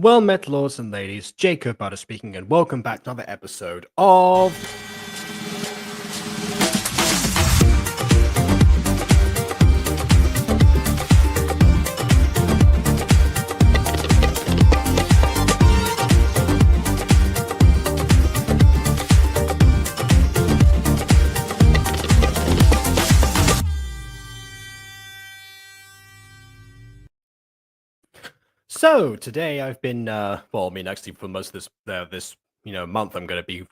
Well met, lords and ladies. Jacob Butter speaking, and welcome back to another episode of. So today I've been, actually for most of this month, I'm going to be,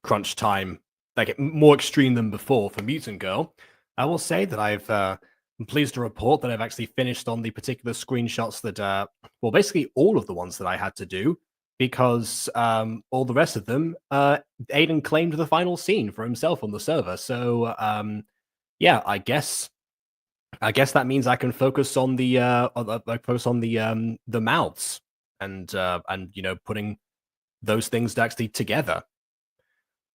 crunch time, like more extreme than before for Mutant Girl. I will say that I'm pleased to report that I've actually finished on the particular screenshots that, basically all of the ones that I had to do, because all the rest of them, Aiden claimed the final scene for himself on the server. So, yeah, I guess that means I can focus on the mouths and putting those things actually together,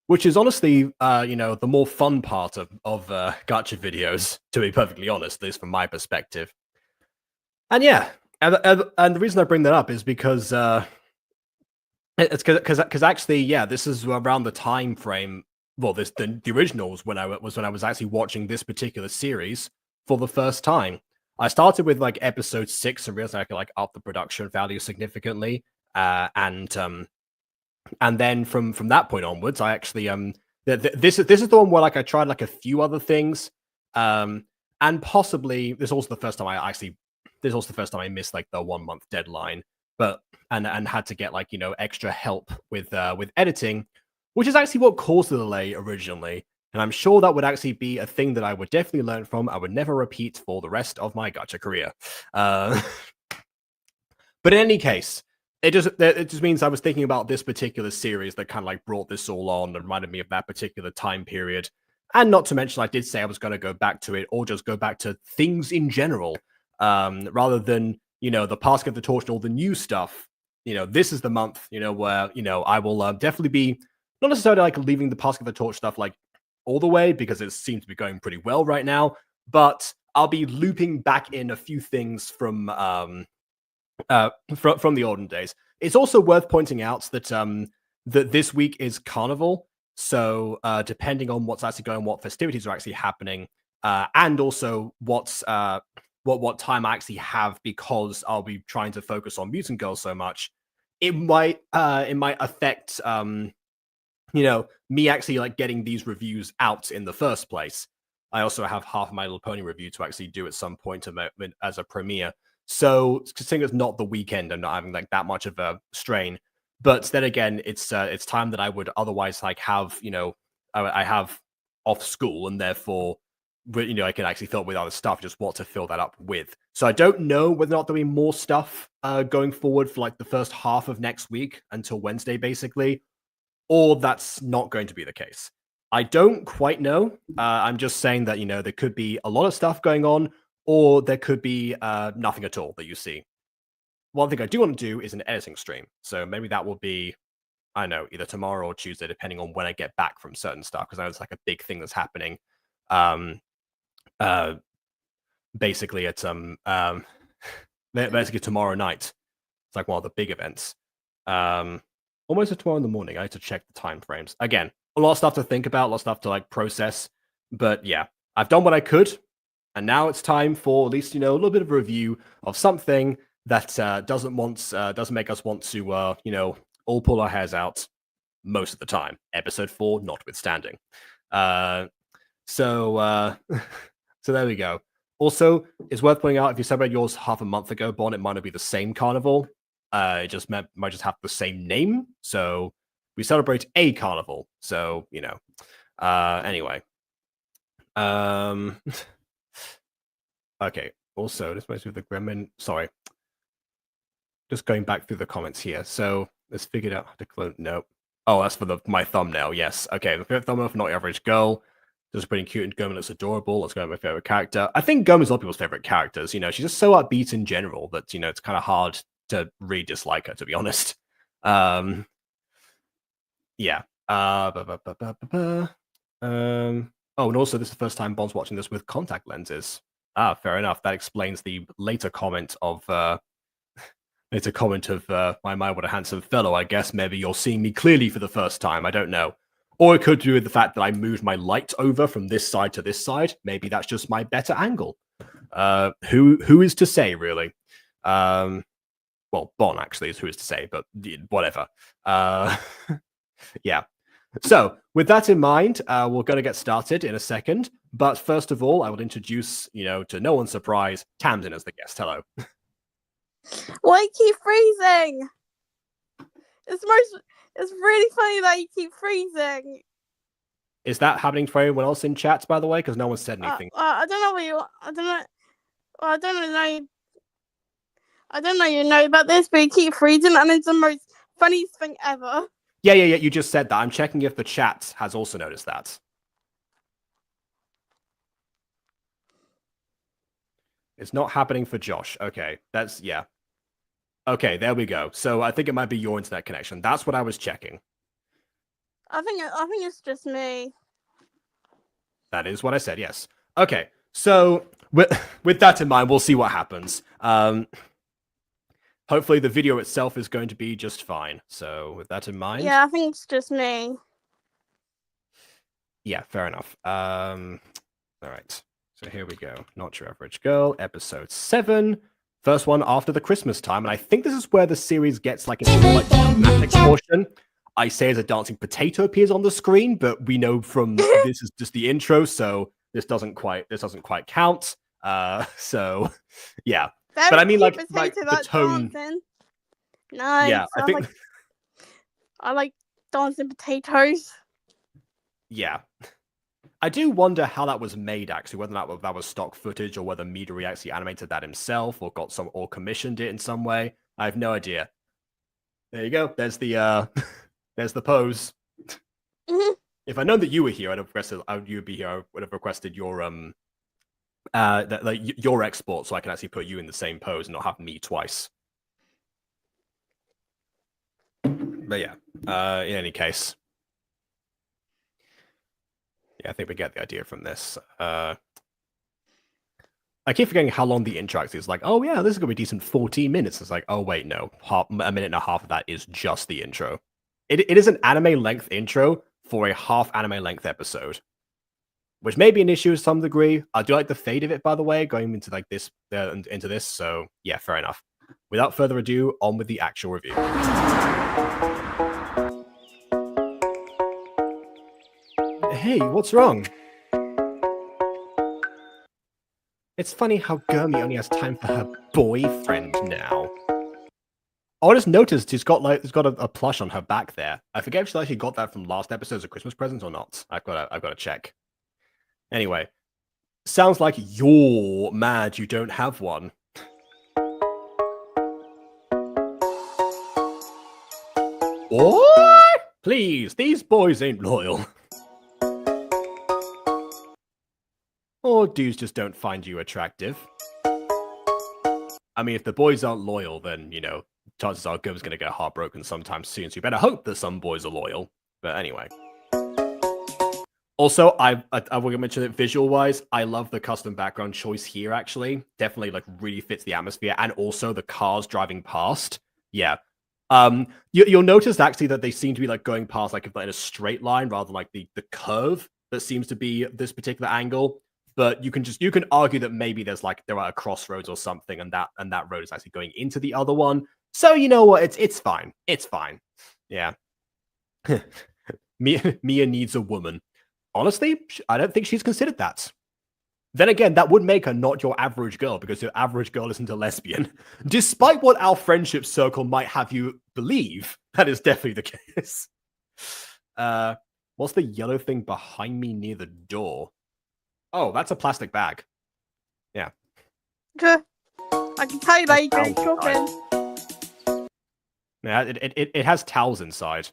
which is honestly the more fun part of gacha videos, to be perfectly honest, at least from my perspective. And yeah, and the reason I bring that up is because it's because actually, yeah, this is around the time frame. Well, the originals when I was actually watching this particular series for the first time. I started with like episode 6 and realized I could like up the production value significantly, and then from that point onwards, I actually this is the one where like I tried like a few other things, and possibly this is also the first time I missed like the 1 month deadline, but and had to get like extra help with editing, which is actually what caused the delay originally. And I'm sure that would actually be a thing that I would definitely learn from. I would never repeat for the rest of my gacha career. But in any case, it just means I was thinking about this particular series that kind of like brought this all on and reminded me of that particular time period. And not to mention, I did say I was going to go back to it or just go back to things in general, rather than the passing of the torch and all the new stuff. This is the month where I will definitely be not necessarily like leaving the passing of the torch stuff like all the way, because it seems to be going pretty well right now, but I'll be looping back in a few things from the olden days. It's also worth pointing out that that this week is Carnival, so depending on what's actually going, what festivities are actually happening, and also what time I actually have, because I'll be trying to focus on Mutant Girl so much, it might affect me actually like getting these reviews out in the first place. I also have half My Little Pony review to actually do at some point as a premiere. So considering it's not the weekend, I'm not having like that much of a strain. But then again, it's time that I would otherwise like have I have off school, and therefore I can actually fill it with other stuff, just what to fill that up with. So I don't know whether or not there'll be more stuff going forward for like the first half of next week until Wednesday, basically, or that's not going to be the case. I don't quite know. I'm just saying that there could be a lot of stuff going on, or there could be nothing at all that you see. One thing I do want to do is an editing stream, so maybe that will be, I don't know, either tomorrow or Tuesday, depending on when I get back from certain stuff, because I know it's like a big thing that's happening. Uh, basically, it's basically tomorrow night. It's like one of the big events. Almost at tomorrow in the morning. I had to check the time frames. Again, a lot of stuff to think about, a lot of stuff to like process. But yeah, I've done what I could, and now it's time for at least a little bit of a review of something that doesn't make us want to all pull our hairs out most of the time. Episode 4 notwithstanding. So so there we go. Also, it's worth pointing out, if you celebrated yours half a month ago, Bon, it might not be the same carnival. It might just have the same name. So we celebrate a carnival. So anyway. Okay. Also, this might be the Gremlin. Sorry. Just going back through the comments here. So let's figure out how to clone. No. Oh, that's for my thumbnail. Yes. Okay. The fifth thumbnail for Not Your Average Girl. Just pretty cute, and Gomen looks adorable. Let's go with my favorite character. I think Gomen's a lot of people's favorite characters. She's just so upbeat in general that it's kind of hard to really dislike her, to be honest. Yeah. Oh, and also this is the first time Bond's watching this with contact lenses. Fair enough. That explains the later comment of It's a comment of, my mind, what a handsome fellow. I guess maybe you're seeing me clearly for the first time. I don't know. Or it could do with the fact that I moved my light over from this side to this side. Maybe that's just my better angle. Who is to say, really? Well, Bon actually is who is to say, but whatever. Yeah. So, with that in mind, we're going to get started in a second. But first of all, I will introduce, to no one's surprise, Tamsin as the guest. Hello. Why you keep freezing? It's really funny that you keep freezing. Is that happening for everyone else in chats, by the way? Because no one said anything. I don't know what you. I don't know. Well, I don't know. I don't know you know about this, but you keep freezing, and it's the most funniest thing ever. Yeah. You just said that. I'm checking if the chat has also noticed that. It's not happening for Josh. Okay, yeah. Okay, there we go. So I think it might be your internet connection. That's what I was checking. I think it's just me. That is what I said, yes. Okay, so with that in mind, we'll see what happens. Hopefully the video itself is going to be just fine. So with that in mind... Yeah, I think it's just me. Yeah, fair enough. All right, so here we go. Not Your Average Girl, episode 7. First one after the Christmas time, and I think this is where the series gets like into like dramatic portion. I say as a dancing potato appears on the screen, but we know from this is just the intro, so this doesn't quite count. So yeah, but I mean like the tone. Dancing. Nice. Yeah, I think I like dancing potatoes. Yeah. I do wonder how that was made, actually, whether that was stock footage or whether Midori actually animated that himself or commissioned it in some way. I have no idea. There you go. There's the there's the pose. Mm-hmm. If I'd known that you were here, I'd have requested you would be here. I would have requested your your export so I can actually put you in the same pose and not have me twice. But yeah, in any case. Yeah, I think we get the idea from this. I keep forgetting how long the intro actually is. Like, oh yeah, this is going to be decent 14 minutes. It's like, oh wait, no. A minute and a half of that is just the intro. It is an anime length intro for a half anime length episode. Which may be an issue to some degree. I do like the fade of it, by the way, going into like this, into this. So yeah, fair enough. Without further ado, on with the actual review. Hey, what's wrong? It's funny how Gurmi only has time for her boyfriend now. Oh, I just noticed she's got a plush on her back there. I forget if she actually got that from last episode's a Christmas present or not. I've got to check. Anyway, sounds like you're mad you don't have one. Boy, please, these boys ain't loyal. Or dudes just don't find you attractive. I mean, if the boys aren't loyal, then, chances are Gum's going to get heartbroken sometime soon, so you better hope that some boys are loyal. But anyway. Also, I will mention it visual-wise, I love the custom background choice here, actually. Definitely, really fits the atmosphere, and also the cars driving past. Yeah. You'll notice, actually, that they seem to be, going past, in a straight line, rather than, the curve that seems to be this particular angle. But you can argue that maybe there are a crossroads or something, and that road is actually going into the other one. So you know what? It's fine. It's fine. Yeah. Mia needs a woman. Honestly, I don't think she's considered that. Then again, that would make her not your average girl, because your average girl isn't a lesbian. Despite what our friendship circle might have you believe, that is definitely the case. What's the yellow thing behind me near the door? Oh, that's a plastic bag. Yeah. I can tell you that you drink shopping. Yeah, it has towels inside.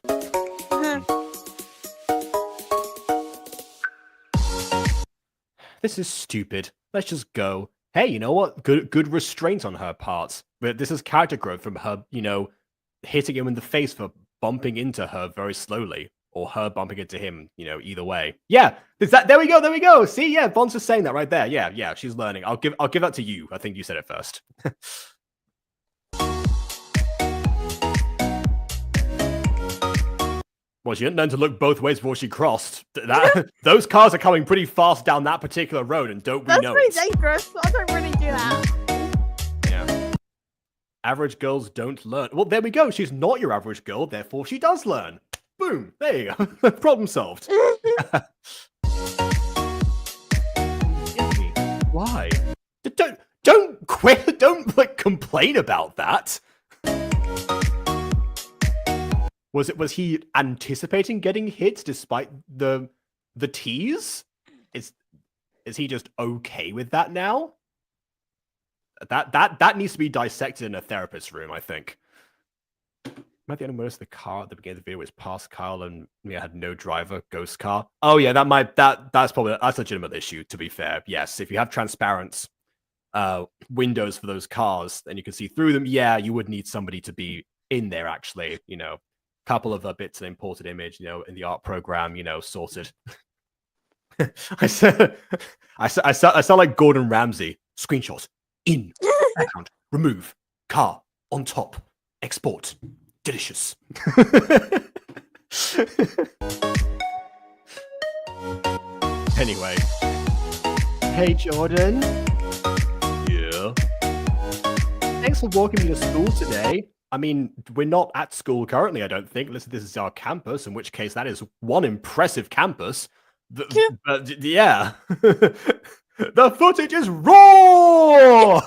This is stupid. Let's just go. Hey, you know what? Good restraint on her part. But this is character growth from her, hitting him in the face for bumping into her very slowly. Or her bumping into him, either way. Yeah, there we go. See, yeah, Bon's just saying that right there. Yeah, she's learning. I'll give that to you. I think you said it first. Well, she didn't learn to look both ways before she crossed. Those cars are coming pretty fast down that particular road, and don't we know That's it? pretty dangerous. I don't really do that. Yeah. Average girls don't learn. Well, there we go. She's not your average girl, therefore she does learn. Boom. There you go. Problem solved. Why? Don't quit. Don't like complain about that. Was he anticipating getting hit despite the tease? Is he just okay with that now? That needs to be dissected in a therapist's room, I think. Am I the only one noticed the car at the beginning of the video was past Kyle and had no driver, ghost car? Oh yeah, that's probably a legitimate issue, to be fair. Yes, if you have transparent windows for those cars and you can see through them, yeah, you would need somebody to be in there actually, couple of bits of imported image, in the art program, sorted. I sound like Gordon Ramsay. Screenshot. In. Background. Remove. Car. On top. Export. Delicious. Anyway. Hey, Jordan. Yeah. Thanks for walking me to school today. I mean, we're not at school currently, I don't think, unless this is our campus, in which case that is one impressive campus. But yeah. The footage is raw!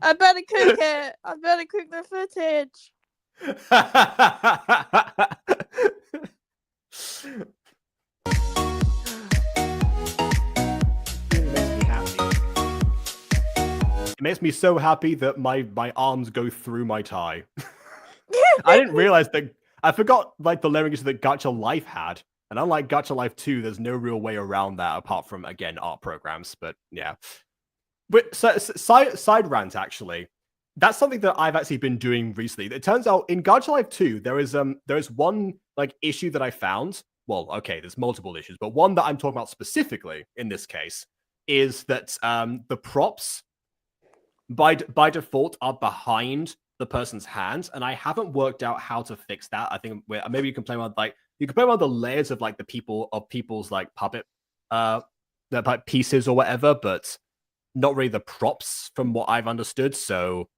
I better cook it. I better cook the footage. It makes me so happy that my arms go through my tie. I didn't realize that. I forgot like the lyrics that Gacha Life had. And unlike Gacha Life 2, there's no real way around that apart from, again, art programs. But yeah. But side rant, actually. That's something that I've actually been doing recently. It turns out in Gacha Life 2, there is one like issue that I found. Well, okay, there's multiple issues, but one that I'm talking about specifically in this case is that the props by default are behind the person's hands, and I haven't worked out how to fix that. I think maybe you can play around you can play around the layers of like people's like puppet like pieces or whatever, but not really the props from what I've understood. So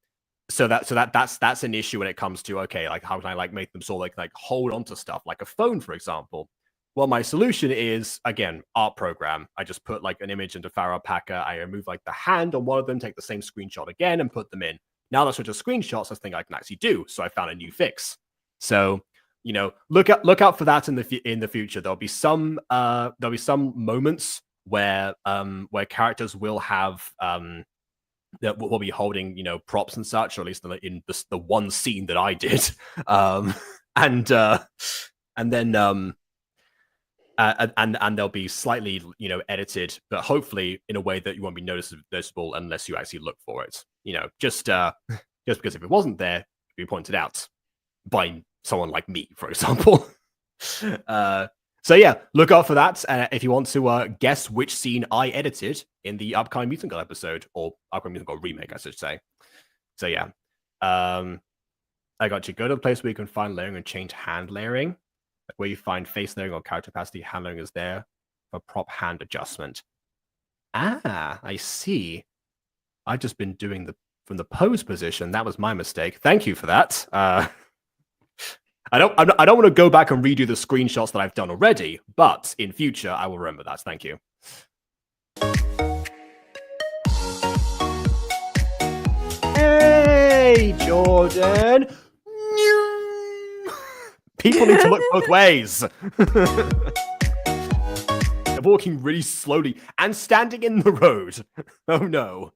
that's an issue when it comes to, okay, like how can I like make them sort of like hold on to stuff like a phone, for example. Well, my solution is, again, art program. I just put like an image into Faro Packer. I remove like the hand on one of them, take the same screenshot again and put them in. Now that's just screenshots. That's a thing I can actually do. So I found a new fix. So, look out for that in the future. There'll be some moments where characters will have that will be holding props and such, or at least in the one scene that I did, and then they'll be slightly edited, but hopefully in a way that you won't be noticeable unless you actually look for it. Just because if it wasn't there, it'd be pointed out by someone like me, for example. So yeah, look out for that. If you want to guess which scene I edited in the upcoming Mutant Girl episode, or upcoming Mutant Girl remake, I should say. So yeah, I got you. Go to the place where you can find layering and change hand layering. Like where you find face layering or character opacity, hand layering is there for prop hand adjustment. Ah, I see. I've just been doing from the pose position. That was my mistake. Thank you for that. I don't want to go back and redo the screenshots that I've done already, but in future I will remember that. Thank you. Hey, Jordan. People need to look both ways. They're walking really slowly and standing in the road. Oh no.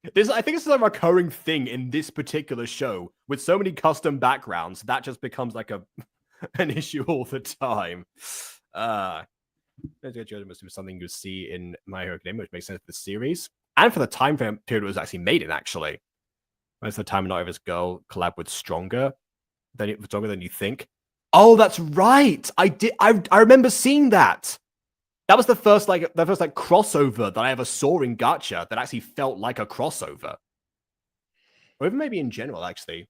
I think this is a recurring thing in this particular show. With so many custom backgrounds, that just becomes like an issue all the time. Jordan must be something you see in My Hero Academia, which makes sense for the series. And for the time period it was actually made in, actually. Most of the time, Not Ever's Girl collab with Stronger than you think. Oh, that's right. I remember seeing that. That was the first crossover that I ever saw in Gacha that actually felt like a crossover. Or even maybe in general, actually.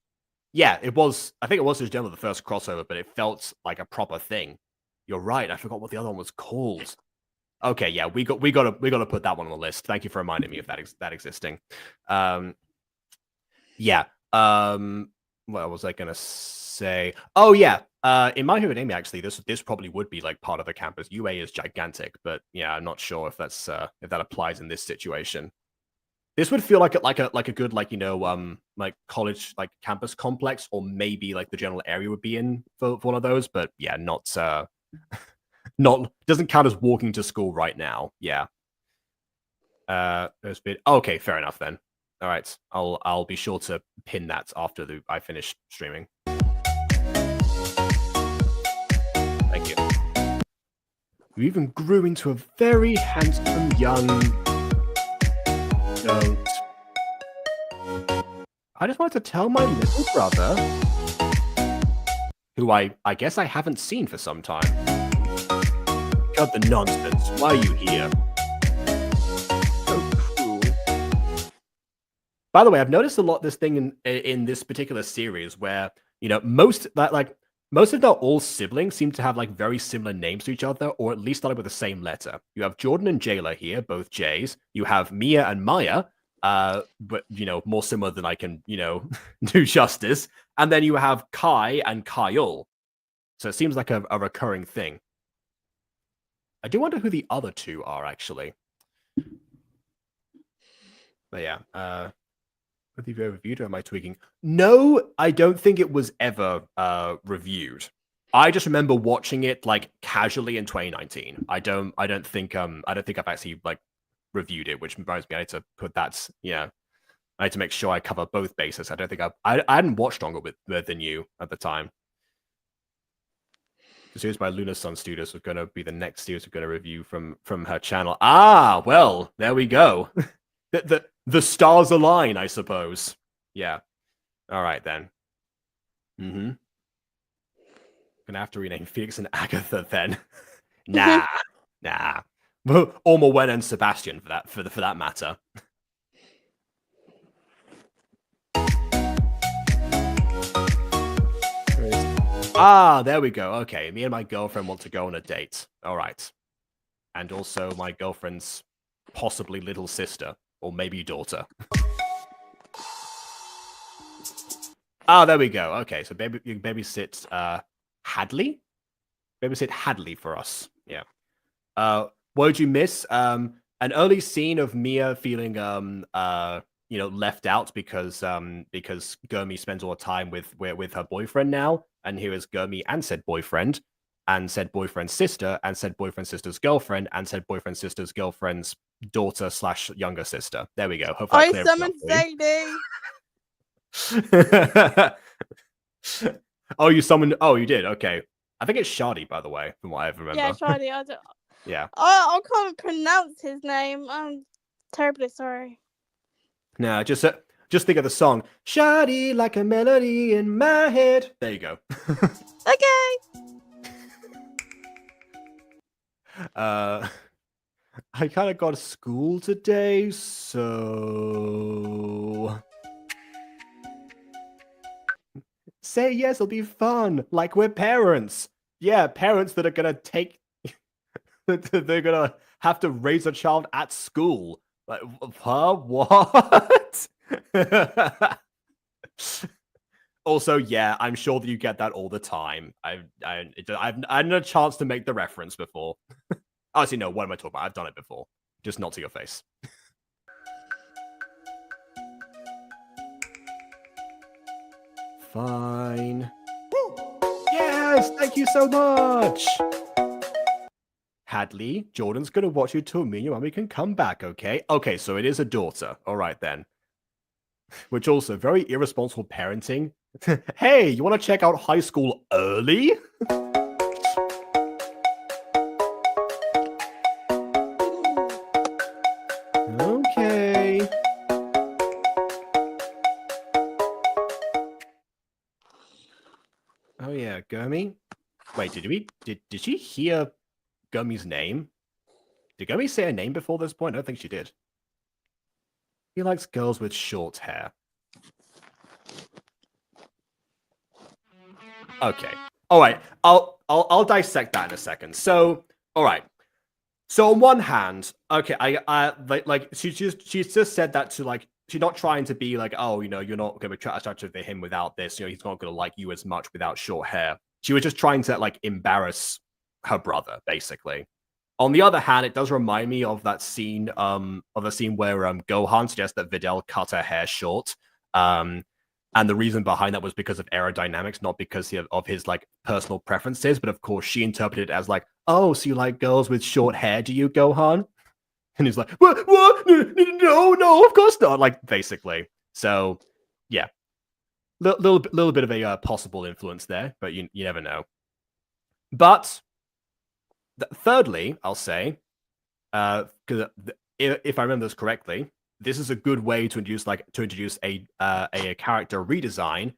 Yeah, it was. I think it was just generally the first crossover, but it felt like a proper thing. You're right. I forgot what the other one was called. Okay, yeah, we gotta put that one on the list. Thank you for reminding me of that existing. Yeah. What was I gonna say? Oh yeah. In My Hero Academia, actually, this probably would be like part of the campus. UA is gigantic, but yeah, I'm not sure if that's if that applies in this situation. This would feel like a good like like college like campus complex, or maybe like the general area would be in for one of those. But yeah, not doesn't count as walking to school right now. Yeah. There's been okay, fair enough then. All right, I'll be sure to pin that after I finish streaming. Thank you. You even grew into a very handsome young. Don't. I just wanted to tell my little brother, who I guess I haven't seen for some time. Cut the nonsense. Why are you here? So cruel. By the way, I've noticed a lot this thing in this particular series where most if not all siblings seem to have like very similar names to each other, or at least starting with the same letter. You have Jordan and Jayla here, both J's. You have Mia and Maya, but more similar than I can do justice. And then you have Kai and Kyle. So it seems like a recurring thing. I do wonder who the other two are actually. But yeah, with the reviewed, or am I tweaking? No, I don't think it was ever reviewed. I just remember watching it like casually in 2019. I don't think I've actually like reviewed it, which reminds me I need to put that. Yeah, I need to make sure I cover both bases. I don't think I hadn't watched longer than you at the time. The series by Lunar Sun Studios was going to be the next series we're going to review from her channel. Ah, well, there we go. the stars align, I suppose. Yeah. All right then. Mm-hmm. Gonna have to rename Felix and Agatha then. Nah. Or Morwen and Sebastian for that matter. Ah, there we go. Okay, me and my girlfriend want to go on a date. All right. And also my girlfriend's possibly little sister, or maybe daughter. Ah, there we go. Okay, so you babysit Hadley? Babysit Hadley for us. Yeah. What did you miss? An early scene of Mia feeling left out because Gurmi spends all the time with her boyfriend now, and here is Gurmi and said boyfriend, and said boyfriend's sister, and said boyfriend's sister's girlfriend, and said boyfriend's sister's girlfriend's daughter / younger sister. There we go. Hopefully I summoned Sadie. Oh, you summoned. Oh, you did. Okay. I think it's Shadi, by the way, from what I remember. Yeah, Shadi. I don't. Yeah. I can't pronounce his name. I'm terribly sorry. No, just think of the song "Shadi like a melody in my head." There you go. Okay. I kind of got school today, so say yes, it'll be fun. Like we're parents. Yeah, parents that are gonna take. They're gonna have to raise a child at school. Like, huh? What? Also, yeah, I'm sure that you get that all the time. I've had a chance to make the reference before. Honestly, no, what am I talking about? I've done it before. Just not to your face. Fine. Woo! Yes, thank you so much. Hadley, Jordan's gonna watch you till me and your mommy can come back, okay? Okay, so it is a daughter. All right then. Which also very irresponsible parenting. Hey, you want to check out high school early? Okay. Oh yeah, Gurmi. Wait, did she hear Gummi's name? Did Gummi say her name before this point? I don't think she did. He likes girls with short hair. Okay. All right. I'll dissect that in a second. So, all right. So on one hand, okay, I like she's just said that to like she's not trying to be like, oh, you're not going to be attracted to him without this. He's not going to like you as much without short hair. She was just trying to like embarrass her brother, basically. On the other hand, it does remind me of that scene, where Gohan suggests that Videl cut her hair short. And the reason behind that was because of aerodynamics, not because of his like personal preferences. But of course, she interpreted it as like, oh, so you like girls with short hair, do you, Gohan? And he's like, what? No, of course not. Like, basically. So, yeah, little bit of a possible influence there, but you never know. But thirdly, I'll say, because if I remember this correctly, this is a good way to introduce a character redesign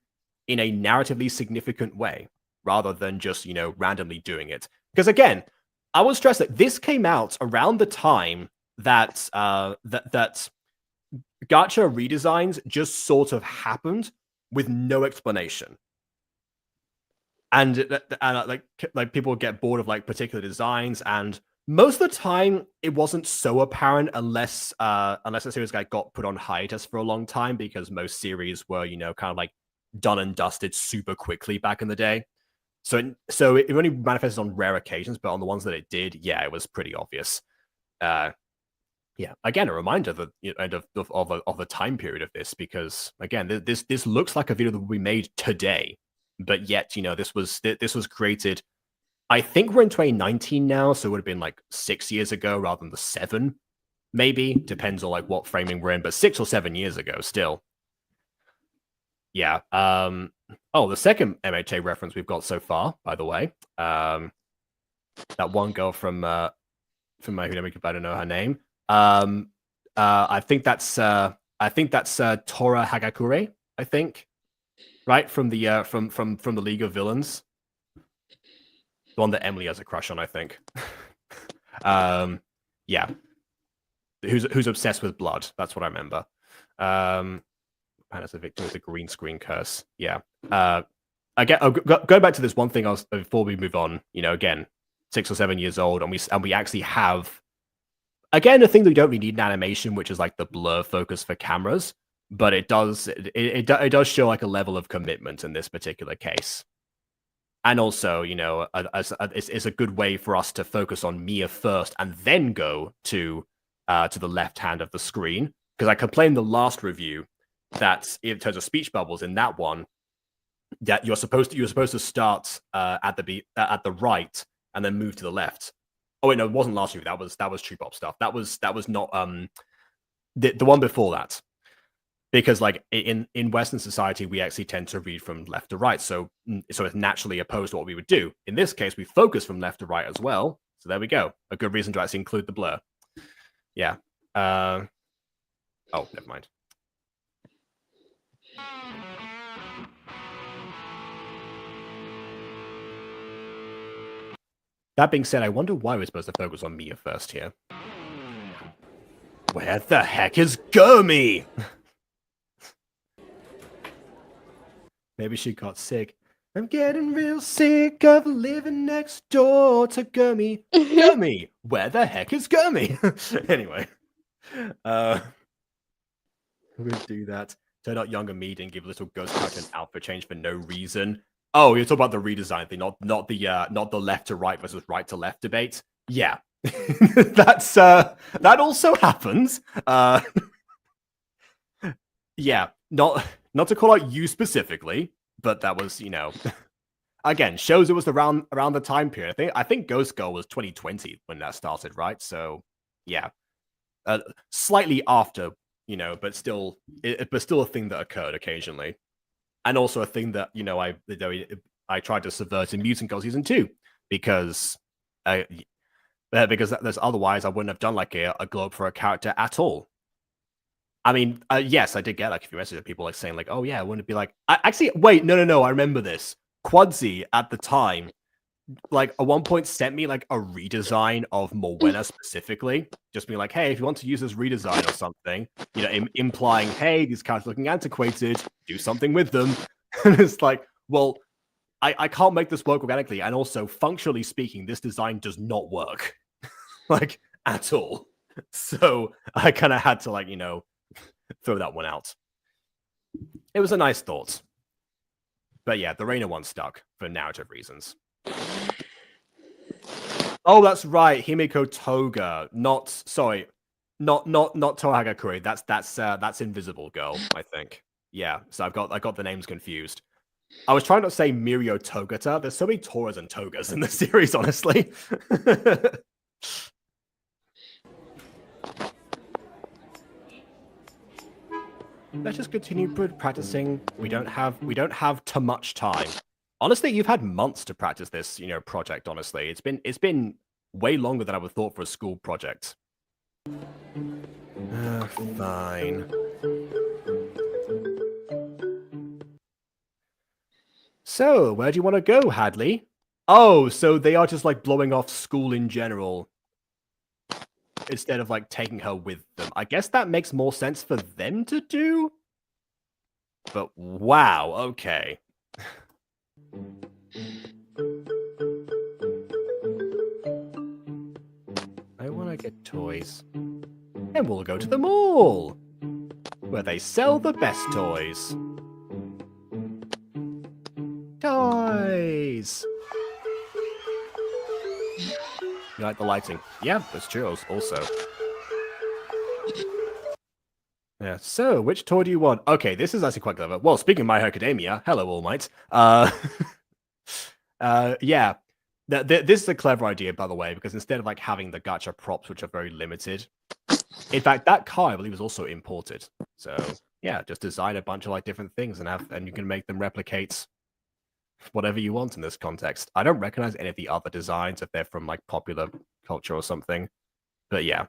in a narratively significant way, rather than just randomly doing it. Because again, I will stress that this came out around the time that that gacha redesigns just sort of happened with no explanation. And like people would get bored of like particular designs, and most of the time it wasn't so apparent unless a series got put on hiatus for a long time, because most series were kind of like done and dusted super quickly back in the day. So it only manifested on rare occasions, but on the ones that it did, yeah, it was pretty obvious. Yeah, again, a reminder that of the time period of this, because again, this looks like a video that we made today, but yet this was created. I think we're in 2019 now, so it would have been like 6 years ago rather than the 7, maybe. Depends on like what framing we're in, but 6 or 7 years ago still. Yeah. Oh, the second MHA reference we've got so far, by the way. That one girl from My Hero, I don't know her name. I think that's Tora Hagakure, I think. Right? From the from the League of Villains. The one that Emily has a crush on, I think. Yeah. Who's obsessed with blood? That's what I remember. As a victim of the green screen curse. Yeah. Again, going back to this one thing before we move on. Again, 6 or 7 years old, and we actually have again a thing that we don't really need in animation, which is like the blur focus for cameras. But it does show like a level of commitment in this particular case. And also, it's a good way for us to focus on Mia first and then go to the left hand of the screen. Because I complained in the last review that in terms of speech bubbles in that one, that you're supposed to start at the right and then move to the left. Oh wait, no, it wasn't last review. That was True Pop stuff. That was not the one before that. Because like in Western society, we actually tend to read from left to right. So it's naturally opposed to what we would do. In this case, we focus from left to right as well. So there we go. A good reason to actually include the blur. Yeah. Oh, never mind. That being said, I wonder why we're supposed to focus on Mia first here. Where the heck is Gurmi? Maybe she got sick. I'm getting real sick of living next door to Gurmi. Gurmi, where the heck is Gurmi? Anyway, we'll do that. Turn out younger me didn't give little ghost character an outfit change for no reason. Oh, you're talking about the redesign thing, not the left to right versus right to left debate. Yeah, that also happens. Yeah, not to call out you specifically, but that was, again, shows it was around the time period. I think Ghost Girl was 2020 when that started, right? So, yeah, slightly after, but still a thing that occurred occasionally, and also a thing that I tried to subvert in Mutant Girl Season 2 because there's otherwise I wouldn't have done like a globe for a character at all. I mean, yes, I did get like a few messages of people like saying like, "Oh yeah, wouldn't it be like?" Actually, wait, no, I remember this. Quadzi at the time, like at one point, sent me like a redesign of Morwenna specifically, just being like, "Hey, if you want to use this redesign or something, implying, hey, these characters looking antiquated, do something with them." And it's like, well, I can't make this work organically, and also functionally speaking, this design does not work like at all. So I kind of had to like throw that one out. It was a nice thought, but yeah, the Reina one stuck for narrative reasons. Oh, that's right, Himiko Toga, not Tohagakure. That's Invisible Girl, I think. Yeah, so I got the names confused. I was trying to say Mirio Togata. There's so many Toras and Togas in this series, honestly. Let's just continue practicing. We don't have too much time. Honestly, you've had months to practice this, project. Honestly, it's been way longer than I would have thought for a school project. Fine. So, where do you want to go, Hadley? Oh, so they are just like blowing off school in general instead of like taking her with them. I guess that makes more sense for them to do. But wow, okay. I want to get toys. And we'll go to the mall, where they sell the best toys. Toys! You like the lighting? Yeah, that's true also. Yeah, so, which toy do you want? Okay, this is actually quite clever. Well, speaking of My Hero Academia, hello, All Might. Yeah. This is a clever idea, by the way, because instead of like having the gacha props, which are very limited, in fact, that car, I believe, is also imported. So, yeah, just design a bunch of like different things and you can make them replicate whatever you want in this context. I don't recognize any of the other designs if they're from like popular culture or something. But yeah.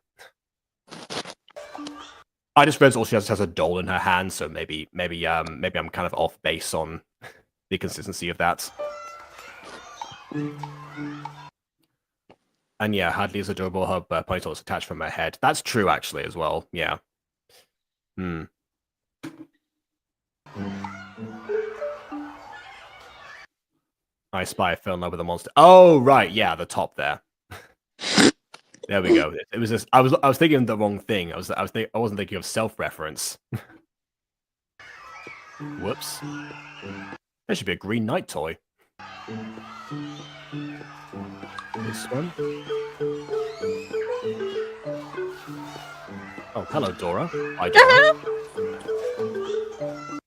I just realized all she has a doll in her hand, so maybe I'm kind of off base on the consistency of that. And yeah, Hadley is adorable. Her ponytail is attached from her head. That's true, actually, as well. Yeah. I spy fell in love with a monster. Oh, right. Yeah, the top there. There we go. It was just I was thinking of the wrong thing. I wasn't thinking of self-reference. Whoops. There should be a Green Knight toy. This one. Oh, hello, Dora. Hi, Dora.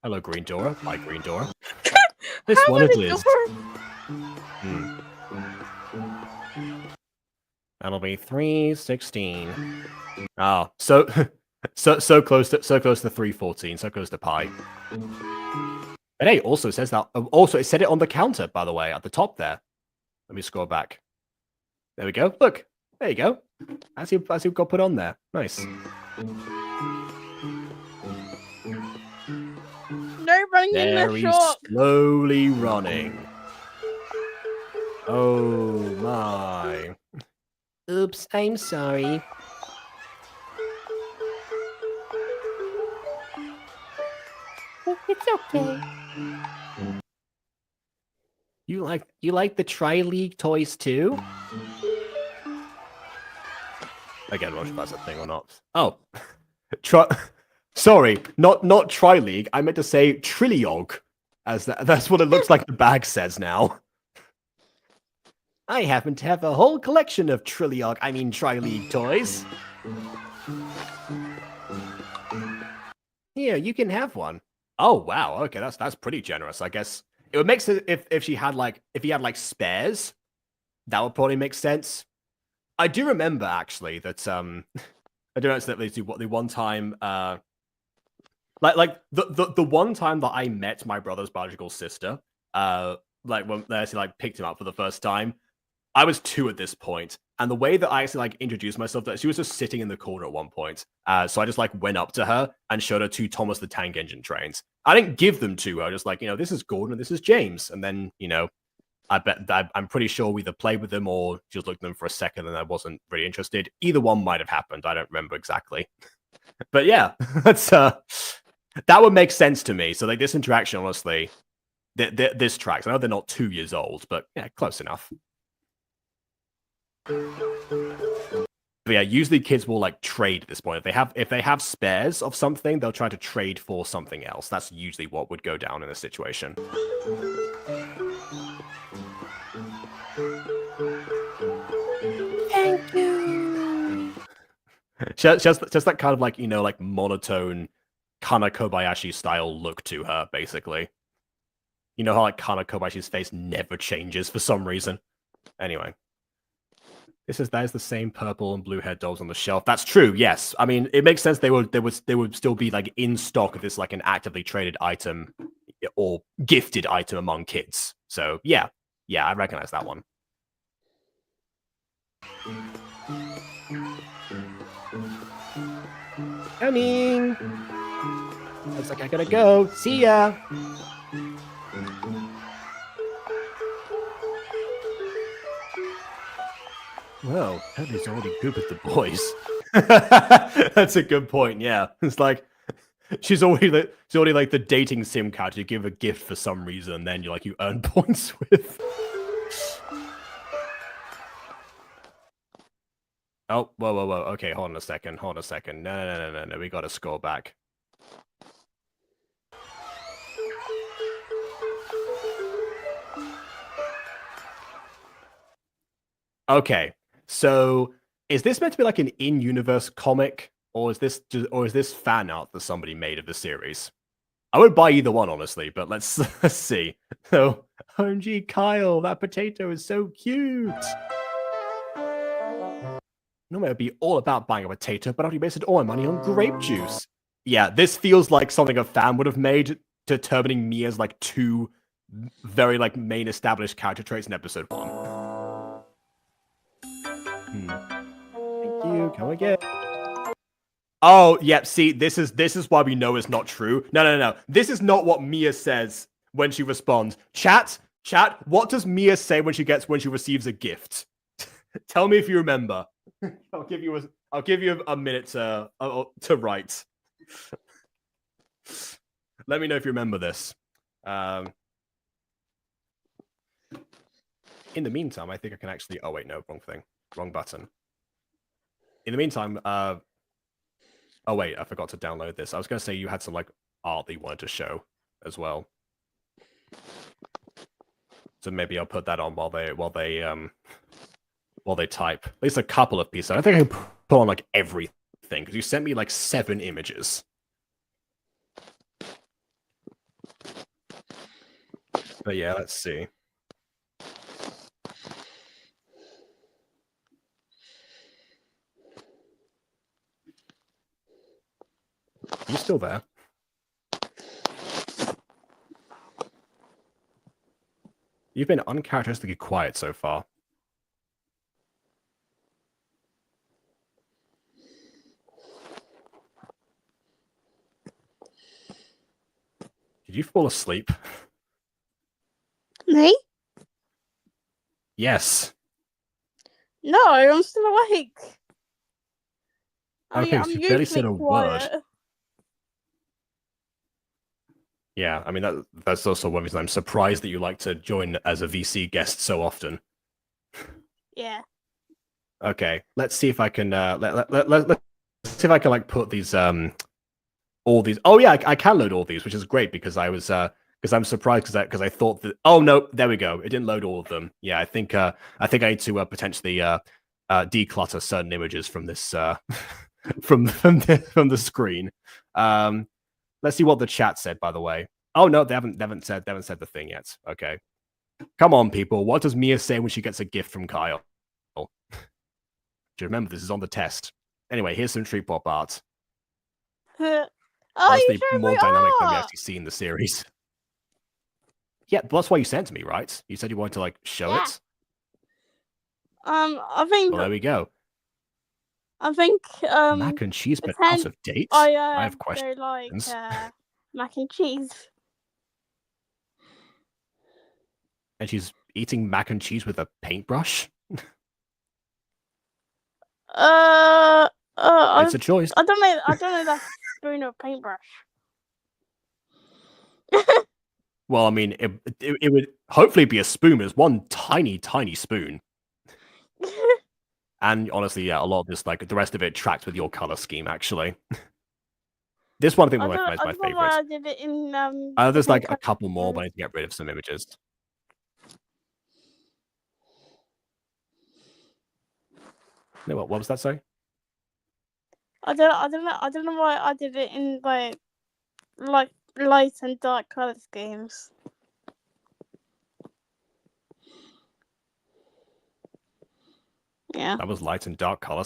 Hello, Green Dora. Hi, Green Dora. This one it is. That'll be 316. Oh, so close to 314. So close to pi. And hey, also says that. Also, it said it on the counter, by the way, at the top there. Let me scroll back. There we go. Look, there you go. As you got put on there. Nice. They're running in the Very shop. slowly running. Oh my. Oops, I'm sorry. It's okay. You like the Tri-League toys too? Again, I'm not sure if that's a thing or not. Oh. Sorry, not Tri-League. I meant to say Triliog. That's what it looks like the bag says now. I happen to have a whole collection of Tri-League toys. Here, you can have one. Oh wow, okay, that's pretty generous. I guess it would make sense if he had like spares. That would probably make sense. I do remember actually that I don't know what the one time like the one time that I met my brother's biological sister, like when they actually like picked him up for the first time. I was 2 at this point, and the way that I actually like introduced myself, that she was just sitting in the corner at one point. So I just like went up to her and showed her 2 Thomas the Tank Engine trains. I didn't give them to her, just like, this is Gordon and this is James. And then, I'm pretty sure we either played with them or just looked at them for a second and I wasn't really interested. Either one might have happened. I don't remember exactly. But yeah, that's that would make sense to me. So like this interaction, honestly, this tracks. I know they're not 2 years old, but yeah, close enough. But yeah, usually kids will like trade at this point. If they have spares of something, they'll try to trade for something else. That's usually what would go down in a situation. Thank you. Just that kind of like, you know, like monotone Kana Kobayashi style look to her, basically. You know how like Kana Kobayashi's face never changes for some reason. Anyway. That is the same purple and blue haired dolls on the shelf. That's true, yes. I mean, it makes sense they would still be like in stock if it's like an actively traded item or gifted item among kids. So yeah, I recognize that one. Coming. Looks like I gotta go. See ya. Well, Heather's already good with the boys. That's a good point. Yeah, it's like she's already like the dating sim card you give a gift for some reason, and then you earn points with. Oh, whoa. Okay, hold on a second. No. We got to scroll back. Okay, so is this meant to be like an in-universe comic, or is this fan art that somebody made of the series? I won't buy either one, honestly, but let's see. So, OMG, Kyle, that potato is so cute. Normally, it'd be all about buying a potato, but I've wasted all my money on grape juice. Yeah, this feels like something a fan would have made, determining me as like 2 very like main established character traits in episode 1. Thank you. Come again. Oh, yep. See, this is why we know it's not true. No. This is not what Mia says when she responds. Chat. What does Mia say when she receives a gift? Tell me if you remember. I'll give you a minute to write. Let me know if you remember this. In the meantime, I think I can actually. Oh wait, no, wrong thing. Wrong button. In the meantime, oh wait, I forgot to download this. I was going to say you had some like art that you wanted to show as well. So maybe I'll put that on while they type. At least a couple of pieces. I think I can put on like everything because you sent me like 7 images. But yeah, let's see. You still there? You've been uncharacteristically quiet so far. Did you fall asleep? Me? Yes. No, I'm still awake. Okay, so you barely said a quiet. word. Yeah, I mean that's also one reason I'm surprised that you like to join as a VC guest so often. Yeah. Okay, let's see if I can let's see if I can like put these all these. Oh yeah, I can load all these, which is great because I was because I'm surprised because I thought that. Oh no, there we go. It didn't load all of them. Yeah, I think I need to potentially declutter certain images from this from the screen. Let's see what the chat said, by the way. Oh no, they haven't said the thing yet. Okay, come on, people. What does Mia say when she gets a gift from Kyle? Do you remember this is on the test? Anyway, here's some tree pop art. Honestly, more dynamic than we actually see in the series. Yeah, that's why you sent it to me, right? You said you wanted to like show it. I think. Well, there we go. I think mac and cheese, but out of date. I have questions. Like mac and cheese. And she's eating mac and cheese with a paintbrush. It's a choice. I don't know that spoon or paintbrush. Well, I mean, it would hopefully be a spoon. It's one tiny, tiny spoon. And honestly, yeah, a lot of this, like the rest of it, tracks with your color scheme. Actually, this one I think I my don't know favorite. why I did it in There's like different a couple more, but I colors. need to get rid of some images. No, what was that? Sorry. I don't know why I did it in like light and dark color schemes. Yeah. That was light and dark color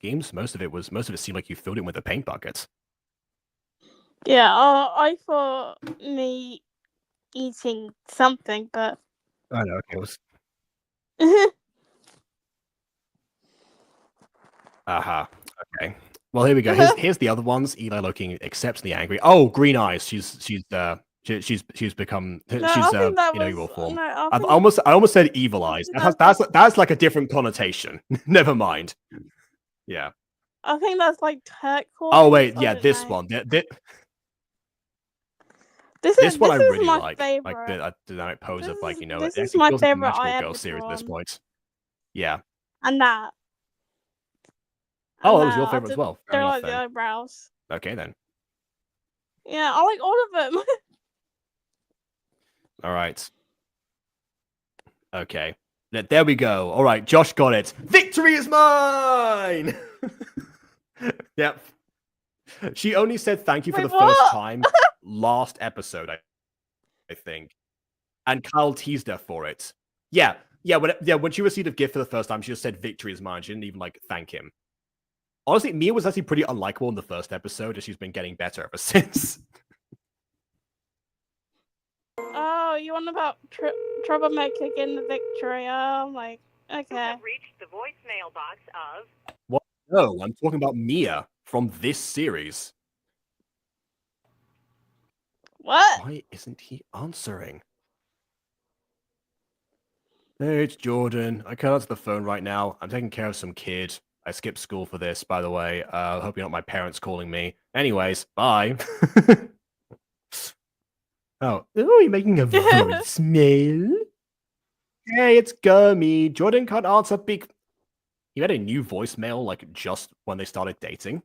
schemes. Most of it seemed like you filled it with a paint bucket. Yeah, I thought me eating something, but I know. Okay, it was. Aha. Okay. Well, here we go. Here's the other ones. Eli looking exceptionally angry. Oh, green eyes. She's become no, she's I think that in was evil form. no. I almost said evil eyes. That's like a different connotation. Never mind. Yeah. I think that's like turquoise. Oh wait, I yeah, don't this know. one. This one I is really my like. favorite. Like the dynamic pose of like, you know, this it is actually my feels like a favorite Magical I Girl ever series at this drawn. point. Yeah. And that. Oh, it was your favorite as well. Fair They're enough, like the then. eyebrows. Okay then. Yeah, I like all of them. All right. Okay. There we go. All right, Josh got it. Victory is mine! Yep. She only said thank you for Wait, the first what? time last episode, I think. And Kyle teased her for it. Yeah. When she received a gift for the first time, she just said victory is mine. She didn't even like thank him. Honestly, Mia was actually pretty unlikable in the first episode, and she's been getting better ever since. Oh, you want about troublemaker getting the victory? Oh my. Okay. You have reached the voicemail box of. What? No, I'm talking about Mia from this series. What? Why isn't he answering? Hey, it's Jordan. I can't answer the phone right now. I'm taking care of some kid. I skipped school for this, by the way. Hope you're not my parents calling me. Anyways, bye. Oh, you're making a voicemail? Hey, it's Gurmy. Jordan can't answer big. You had a new voicemail, like, just when they started dating?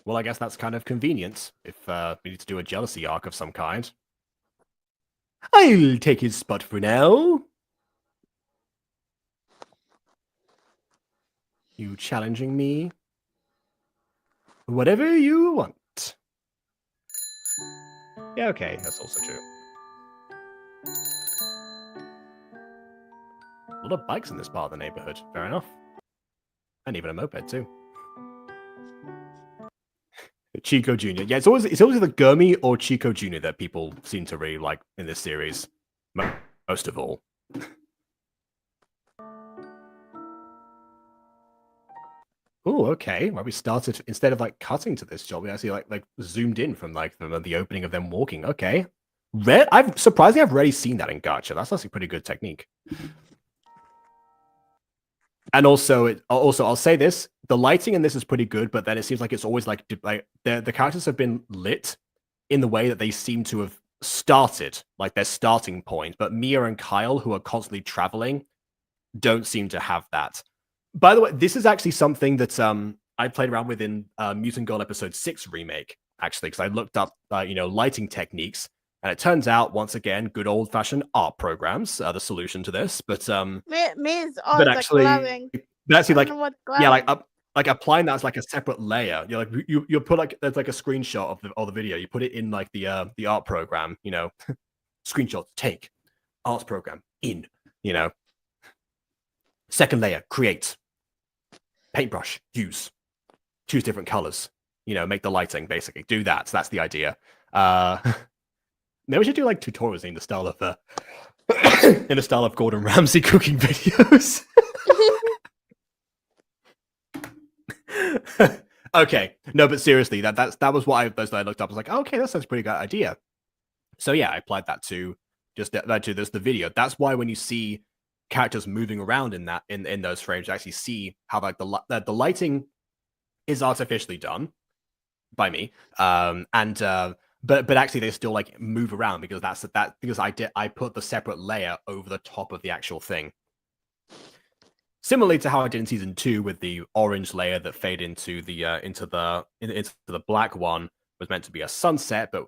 Well, I guess that's kind of convenient, if we need to do a jealousy arc of some kind. I'll take his spot for now. You challenging me? Whatever you want. Yeah, okay, that's also true. A lot of bikes in this part of the neighborhood. Fair enough. And even a moped, too. Chico Jr. Yeah, it's always either Gurmy or Chico Jr. that people seem to really like in this series. Most of all. Oh, okay. Well, we started instead of like cutting to this job, we actually like zoomed in from like the opening of them walking. Okay. I've rarely seen that in Gacha. That's actually a pretty good technique. And also, I'll say this: the lighting in this is pretty good, but then it seems like it's always like the characters have been lit in the way that they seem to have started, like their starting point. But Mia and Kyle, who are constantly traveling, don't seem to have that. By the way, this is actually something that I played around with in Mutant Girl Episode 6 remake, actually, because I looked up lighting techniques. And it turns out, once again, good old-fashioned art programs are the solution to this. But Mia's eyes actually, are glowing. but actually, like, Glowing. yeah, like applying that as like a separate layer. You're like you put like there's like a screenshot of the video. You put it in like the art program. Screenshots take art program in. Second layer, create paintbrush, use, choose different colors. Make the lighting basically. Do that. So that's the idea. Maybe we should do like tutorials in the style of Gordon Ramsay cooking videos. Okay, no, but seriously, that was what I looked up. I was like, oh, okay, that sounds a pretty good idea. So yeah, I applied that to the video. That's why when you see characters moving around in those frames, you actually see how like the lighting is artificially done by me. But actually they still like move around because because I put the separate layer over the top of the actual thing. Similarly to how I did in season 2 with the orange layer that faded into the black one was meant to be a sunset, but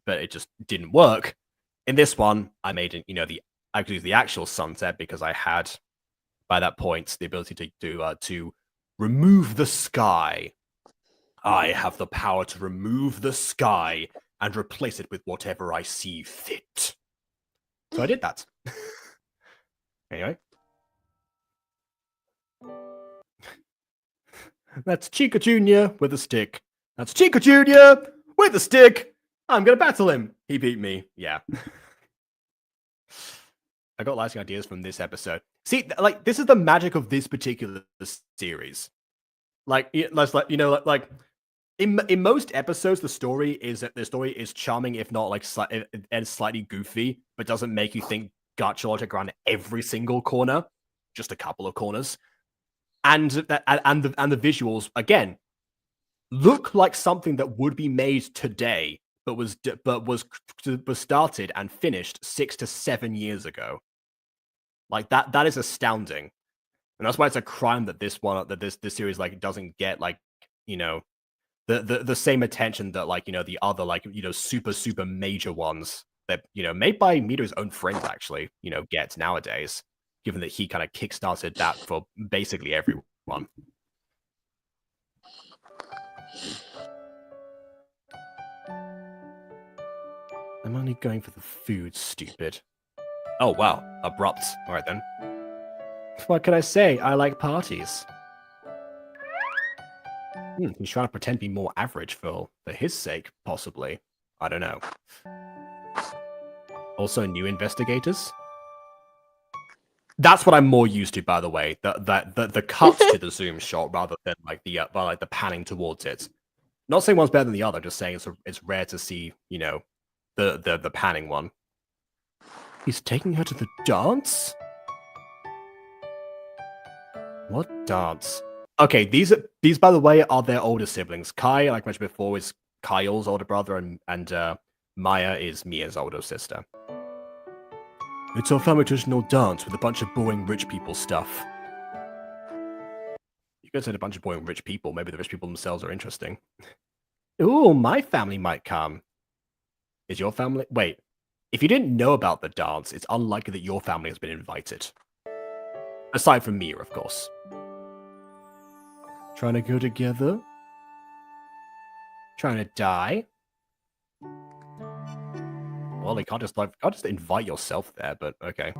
but it just didn't work. In this one, I made it, the actual sunset because I had by that point the ability to remove the sky. I have the power to remove the sky and replace it with whatever I see fit. So I did that. Anyway. That's Chica Jr. with a stick. That's Chica Jr. with a stick. I'm gonna battle him. He beat me. Yeah. I got lasting ideas from this episode. See, like, this is the magic of this particular series. Like, in most episodes, the story is charming, if not like and slightly goofy, but doesn't make you think gacha logic around every single corner, just a couple of corners. And the visuals again look like something that would be made today, but was started and finished 6 to 7 years ago. Like that is astounding, and that's why it's a crime that this series like doesn't get like the same attention that like the other like super major ones that made by Mito's own friends actually get nowadays. Given that he kind of kickstarted that for basically everyone. I'm only going for the food, stupid. Oh, wow. Abrupt. All right, then. What can I say? I like parties. He's trying to pretend to be more average for his sake, possibly. I don't know. Also, new investigators? That's what I'm more used to, by the way. The cut to the zoom shot rather than like the panning towards it. Not saying one's better than the other. Just saying it's rare to see the panning one. He's taking her to the dance. What dance? Okay, these by the way are their older siblings. Kai, like I mentioned before, is Kyle's older brother, and Maya is Mia's older sister. It's our family traditional dance with a bunch of boring rich people stuff. You guys said a bunch of boring rich people. Maybe the rich people themselves are interesting. Ooh, my family might come. Is your family? Wait, if you didn't know about the dance, it's unlikely that your family has been invited. Aside from Mia, of course. Trying to go together? Trying to die? Well, you can't just invite yourself there, but okay.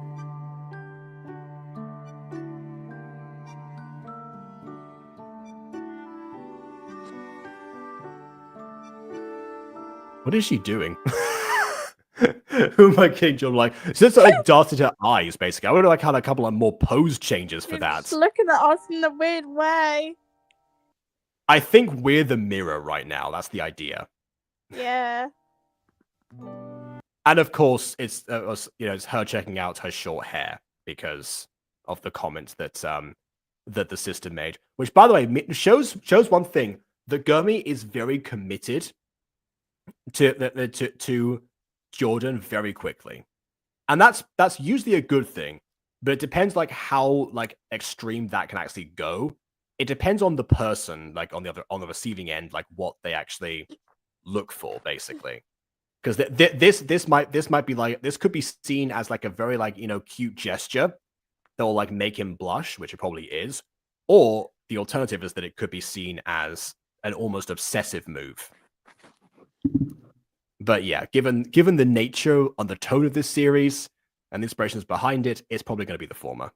What is she doing? Who am I kidding? John? Like, since I like darted her eyes, basically. I would have like had a couple of more pose changes for that. Just looking at us in a weird way. I think we're the mirror right now. That's the idea. Yeah. And of course, it's it's her checking out her short hair because of the comments that the sister made. Which, by the way, shows one thing: that Gurmi is very committed to Jordan very quickly, and that's usually a good thing. But it depends like how like extreme that can actually go. It depends on the person, like on the receiving end, like what they actually look for, basically. Because this might be like, this could be seen as like a very like cute gesture that will like make him blush, which it probably is, or the alternative is that it could be seen as an almost obsessive move. But yeah, given the nature and the tone of this series and the inspirations behind it, it's probably going to be the former.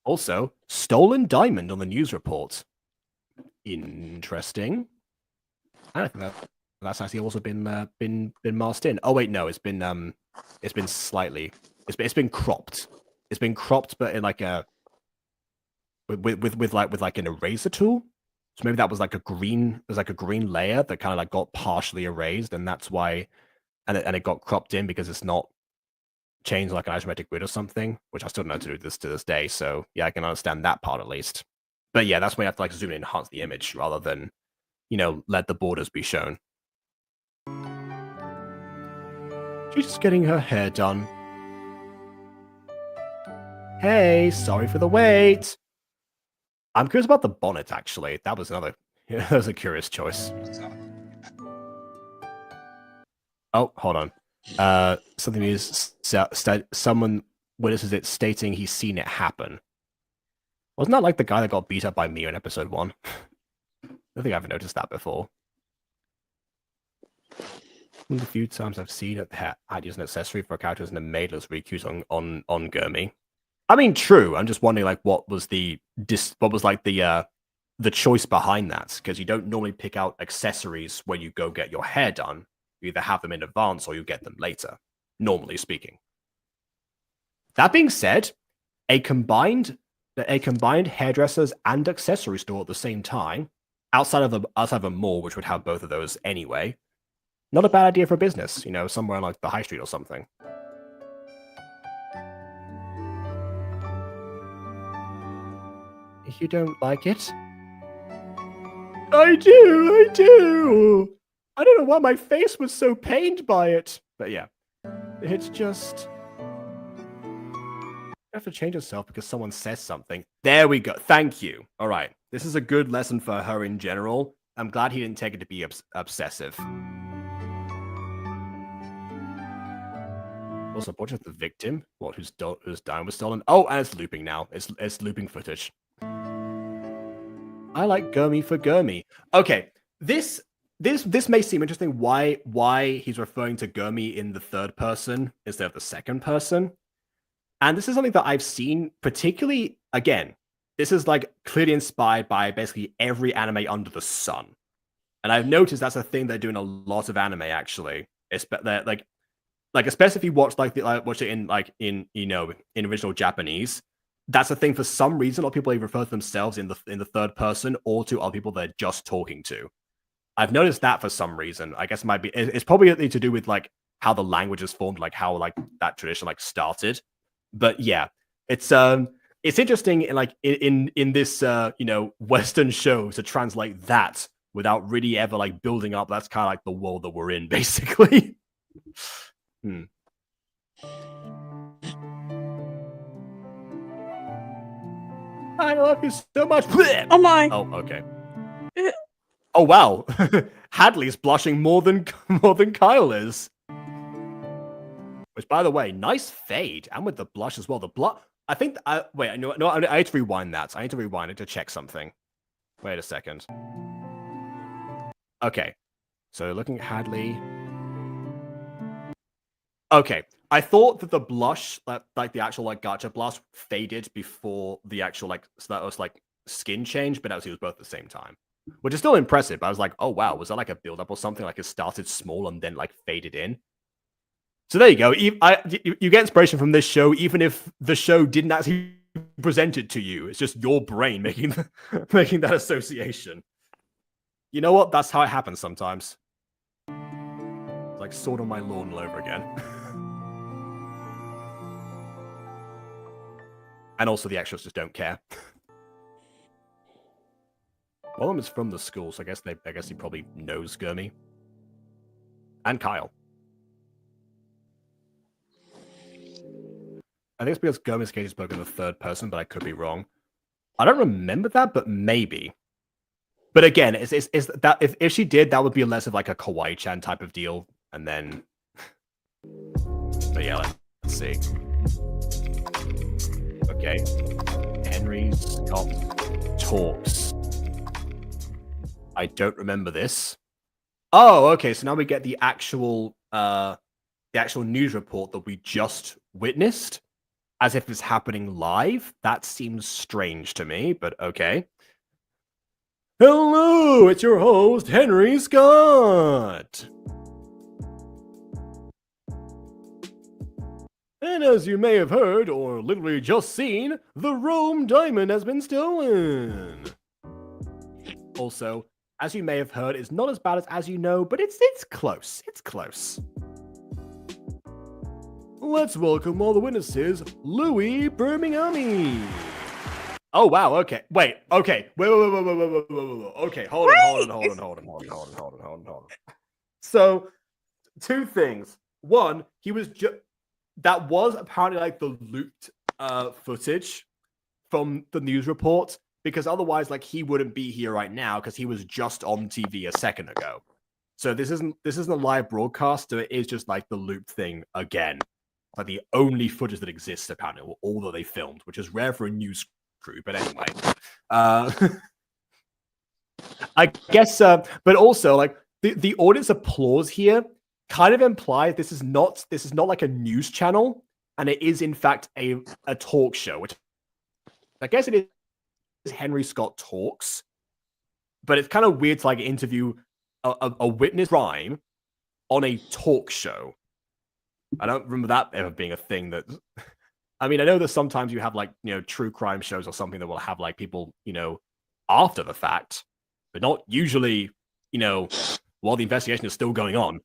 Also, stolen diamond on the news report. Interesting. I don't think that's actually also been masked in. Oh wait, no, it's been slightly, it's been cropped. It's been cropped, but in like a with like an eraser tool. So maybe that was like a green layer that kind of like got partially erased, and that's why, and it got cropped in because it's not change like an isometric grid or something, which I still don't know how to do this to this day. So yeah, I can understand that part at least. But yeah, that's when you have to like zoom in and enhance the image rather than, let the borders be shown. She's just getting her hair done. Hey, sorry for the wait. I'm curious about the bonnet, actually. That was another... that was a curious choice. Oh, hold on. Something is... someone witnesses it stating he's seen it happen. Wasn't that like the guy that got beat up by Mia in episode 1? I don't think I've noticed that before. One of the few times I've seen it had used an accessory for characters in the mailer's recues on Gurmi. I mean, true. I'm just wondering, like, what was the choice behind that? Because you don't normally pick out accessories when you go get your hair done. You either have them in advance or you get them later, normally speaking. That being said, a combined hairdressers and accessory store at the same time, outside of a mall, which would have both of those anyway, not a bad idea for business. Somewhere like the high street or something. You don't like it? I do! I don't know why my face was so pained by it. But yeah, it's just... You have to change yourself because someone says something. There we go. Thank you. All right. This is a good lesson for her in general. I'm glad he didn't take it to be obsessive. Also, portrait of the victim. What? Whose dime was stolen? Oh, and it's looping now. It's looping footage. I like Gurmi for Gurmi. Okay, this may seem interesting. Why he's referring to Gurmi in the third person instead of the second person? And this is something that I've seen, particularly again. This is like clearly inspired by basically every anime under the sun, and I've noticed that's a thing they're doing a lot of anime actually. It's like especially if you watch watch it in original Japanese. That's a thing for some reason. A lot of people refer to themselves in the third person or to other people they're just talking to. I've noticed that for some reason. I guess it's probably to do with like how the language is formed, like how like that tradition like started. But yeah, it's interesting in this Western show to translate that without really ever like building up. That's kind of like the world that we're in, basically. I love you so much. Oh my. Oh, okay. Oh wow, Hadley's blushing more than Kyle is. Which, by the way, nice fade, and with the blush as well. The blush. I think. Wait, no. I need to rewind that. I need to rewind it to check something. Wait a second. Okay, so looking at Hadley. Okay, I thought that the blush, like the actual like gacha blush, faded before the actual so that was like skin change, but actually it was both at the same time, which is still impressive. But I was like, oh wow, was that like a build up or something? Like it started small and then like faded in. So there you go. You get inspiration from this show, even if the show didn't actually present it to you. It's just your brain making that association. You know what? That's how it happens sometimes. It's like Sword on My Lawn all over again. And also the extras just don't care. One of them is from the school, so I guess he probably knows Gurmi. And Kyle. I think it's because Gurmi's case spoke in the third person, but I could be wrong. I don't remember that, but maybe. But again, it's that if she did, that would be less of like a Kawaii-chan type of deal. And then... But yeah, let's see. Okay. Henry Scott talks. I don't remember this. Oh, okay. So now we get the actual news report that we just witnessed, as if it's happening live. That seems strange to me, but okay. Hello, it's your host, Henry Scott. And as you may have heard, or literally just seen, the Rome diamond has been stolen. Also, as you may have heard, it's not as bad as you know, but it's close. It's close. let's welcome all the witnesses, Louis Birminghami. Oh wow, okay. Wait. Okay. Wait. Okay, hold on. So, two things. One, he was that was apparently like the looped footage from the news report, because otherwise like he wouldn't be here right now because he was just on TV a second ago. So this isn't a live broadcast, so it is just like the loop thing again. Like the only footage that exists apparently, all that they filmed, which is rare for a news crew, but anyway. I guess but also like the audience applause here kind of implies this is not like a news channel, and it is in fact a talk show, which I guess it is Henry Scott Talks, but it's kind of weird to like interview a witness crime on a talk show. I don't remember that ever being a thing that I mean, I know that sometimes you have like, true crime shows or something that will have like people, after the fact, but not usually, while the investigation is still going on,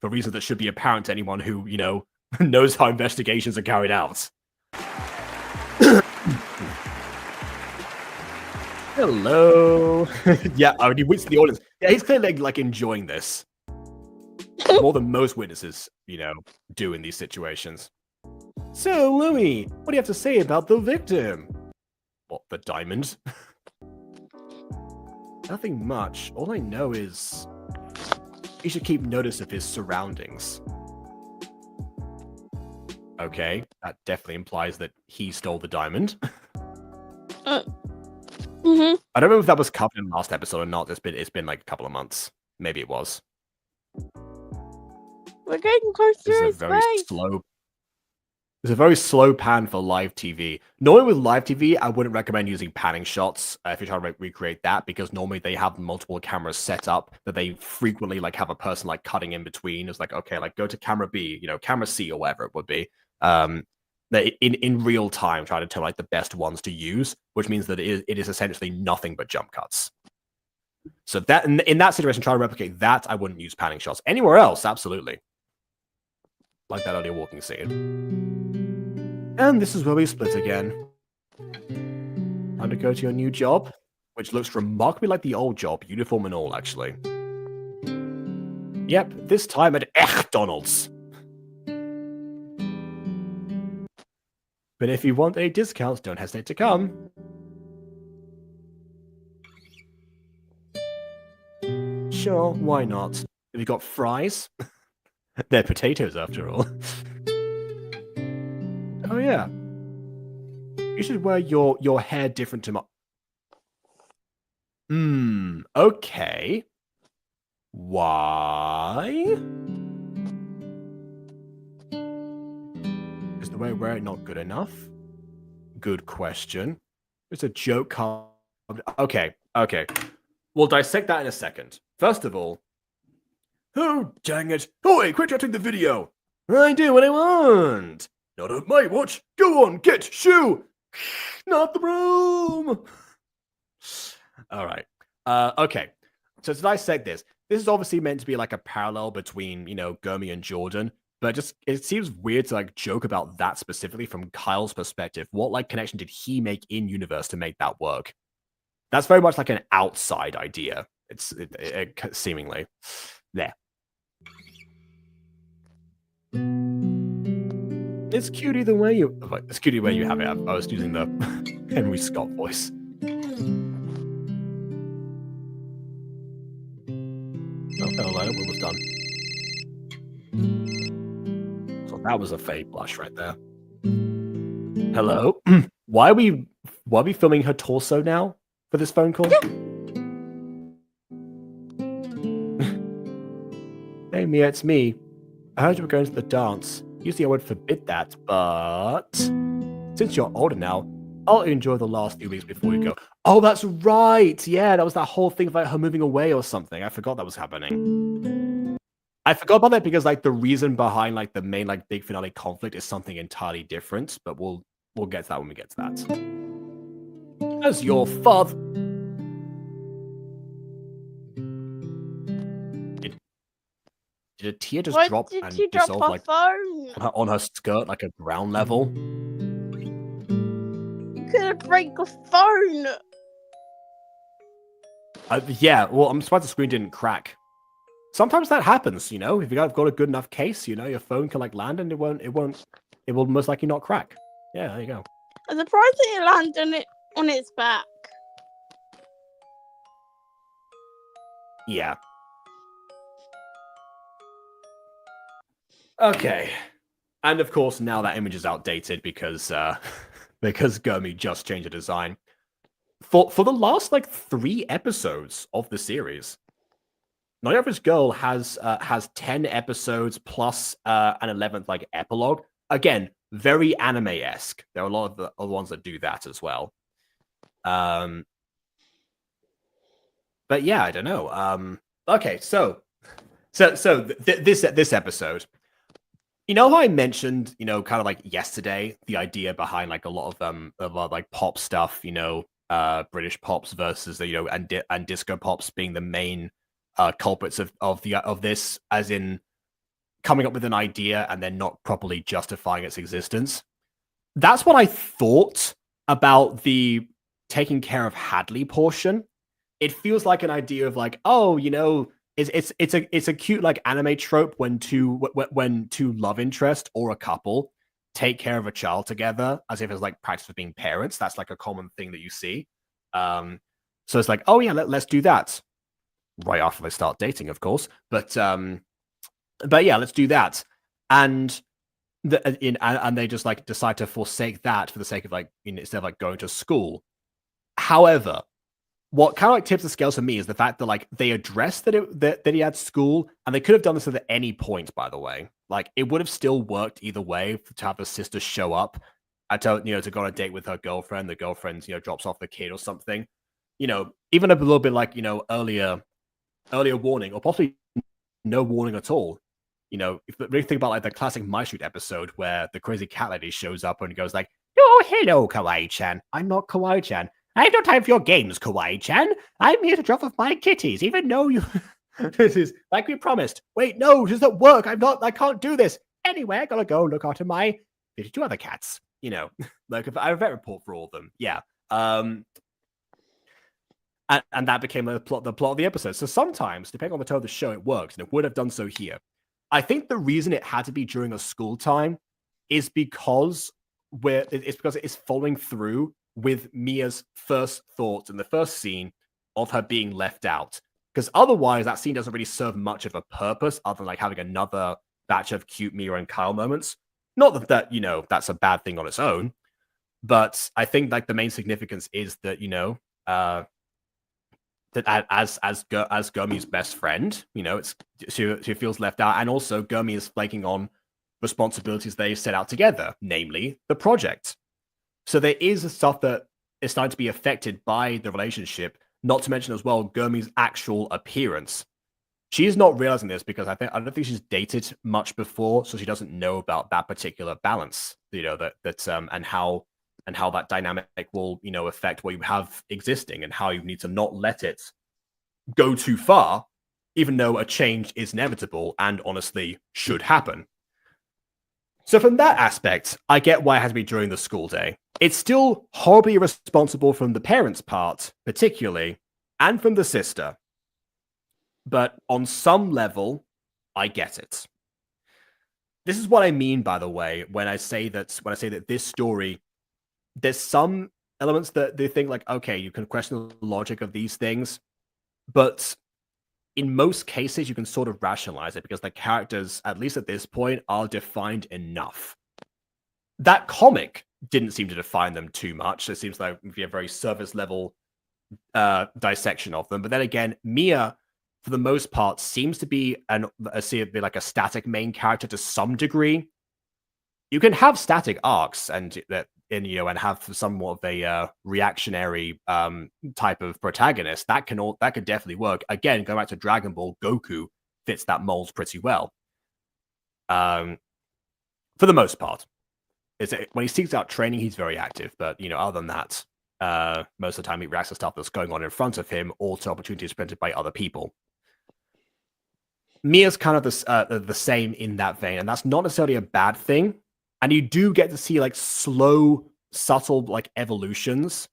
for reasons that should be apparent to anyone who, knows how investigations are carried out. Hello. Yeah, I mean, he winks to the audience. Yeah, he's clearly like enjoying this more than most witnesses, do in these situations. So, Louis, what do you have to say about the victim? What, the diamond? Nothing much. All I know is he should keep notice of his surroundings. Okay, that definitely implies that he stole the diamond. Mm-hmm. I don't remember if that was covered in the last episode or not. It's been like a couple of months. Maybe it was. We're getting close to his face. It's a very slow pan for live TV. Normally with live TV, I wouldn't recommend using panning shots if you're trying to recreate that, because normally they have multiple cameras set up that they frequently like have a person like cutting in between. It's like, okay, like go to camera B, camera C or whatever it would be. They in real time try to tell like the best ones to use, which means that it is essentially nothing but jump cuts. So that in that situation, try to replicate that. I wouldn't use panning shots. Anywhere else, absolutely. Like that earlier walking scene. And this is where we split again. Time to go to your new job, which looks remarkably like the old job, uniform and all, actually. Yep, this time at McDonald's. But if you want any discounts, don't hesitate to come. Sure, why not? Have you got fries? They're potatoes, after all. Oh, yeah. You should wear your hair different to my... okay. Why? Is the way I wear it not good enough? Good question. It's a joke card. Okay. We'll dissect that in a second. First of all... Oh, dang it. Oh, wait, quit judging the video. I do what I want. Not on my watch. Go on, get shoe. Not the broom. All right. Okay. So to dissect this is obviously meant to be like a parallel between, Gurmy and Jordan, but it seems weird to like joke about that specifically from Kyle's perspective. What like connection did he make in universe to make that work? That's very much like an outside idea. It's seemingly there. It's cute either way you have it. I was using the Henry Scott voice. Oh, hello, it was done. So that was a fake blush right there. Hello? Why are we filming her torso now for this phone call? Hey Mia, it's me. I heard you were going to the dance. Usually I would forbid that, but since you're older now, I'll enjoy the last few weeks before you go. Oh, that's right. Yeah, that was that whole thing about her moving away or something. I forgot that was happening. I forgot about that because like the reason behind like the main like big finale conflict is something entirely different, but we'll get to that when we get to that. As your father. Did a tear just Why drop did and you drop dissolve her like phone? on her skirt like a ground level? You could have break your phone. Yeah, well, I'm surprised the screen didn't crack. Sometimes that happens, you know. If you've got a good enough case, you know, your phone can like land and it will most likely not crack. Yeah, there you go. I'm surprised that it landed on its back. Yeah. Okay. And of course, now that image is outdated because because Gurmi just changed the design. For the last like 3 episodes of the series, Not Average Girl has 10 episodes plus an 11th like epilogue. Again, very anime-esque. There are a lot of the other ones that do that as well. But yeah, I don't know. Okay, so this episode, you know how I mentioned, you know, kind of like yesterday, the idea behind like a lot of like pop stuff, you know, British pops versus the, you know, and disco pops being the main culprits of this, as in coming up with an idea and then not properly justifying its existence. That's what I thought about the taking care of Hadley portion. It feels like an idea of like, oh, you know, it's a cute like anime trope when two love interest or a couple take care of a child together as if it's like practice of being parents. That's like a common thing that you see. So it's like, oh yeah, let's do that right after they start dating, of course. But yeah, let's do that. And and they just like decide to forsake that for the sake of like, you know, instead of like going to school. However, what kind of like tips the scales for me is the fact that like they addressed that he had school, and they could have done this at any point, by the way. Like it would have still worked either way to have the sister show up to, you know, to go on a date with her girlfriend. The girlfriend, you know, drops off the kid or something. You know, even a little bit like, you know, earlier warning, or possibly no warning at all. You know, if you think about like the classic My Street episode where the crazy cat lady shows up and goes like, "Oh, hello, Kawaii-chan. I'm not Kawaii-chan. I have no time for your games, Kawaii-chan. I'm here to drop off my kitties, even though you..." This is like we promised. Wait, no, does that work? I can't do this. Anyway, I gotta go look after my 52 other cats. You know, like I have a vet report for all of them. Yeah. And that became the plot of the episode. So sometimes, depending on the tone of the show, it works, and it would have done so here. I think the reason it had to be during a school time is because it is following through with Mia's first thoughts in the first scene of her being left out. Because otherwise, that scene doesn't really serve much of a purpose other than like having another batch of cute Mia and Kyle moments. Not that you know, that's a bad thing on its own, but I think like the main significance is that, you know, that as Gurmi's best friend, you know, she feels left out, and also Gurmi is flaking on responsibilities they set out together, namely the project. So there is stuff that is starting to be affected by the relationship. Not to mention as well Gurmi's actual appearance. She's not realizing this because I don't think she's dated much before, so she doesn't know about that particular balance. You know, and how that dynamic will, you know, affect what you have existing, and how you need to not let it go too far, even though a change is inevitable and honestly should happen. So from that aspect, I get why it has to be during the school day. It's still horribly irresponsible from the parents' part, particularly, and from the sister. But on some level, I get it. This is what I mean, by the way, when I say that this story, there's some elements that they think like, okay, you can question the logic of these things, but in most cases, you can sort of rationalize it because the characters, at least at this point, are defined enough. That comic didn't seem to define them too much. It seems like a very surface level dissection of them. But then again, Mia, for the most part, seems to be like a static main character to some degree. You can have static arcs and you know, and have somewhat of a reactionary type of protagonist. That could definitely work. Again, going back to Dragon Ball, Goku fits that mold pretty well. For the most part, when he seeks out training, he's very active. But you know, other than that, most of the time he reacts to stuff that's going on in front of him or to opportunities presented by other people. Mia's kind of the same in that vein, and that's not necessarily a bad thing. And you do get to see like slow, subtle like evolutions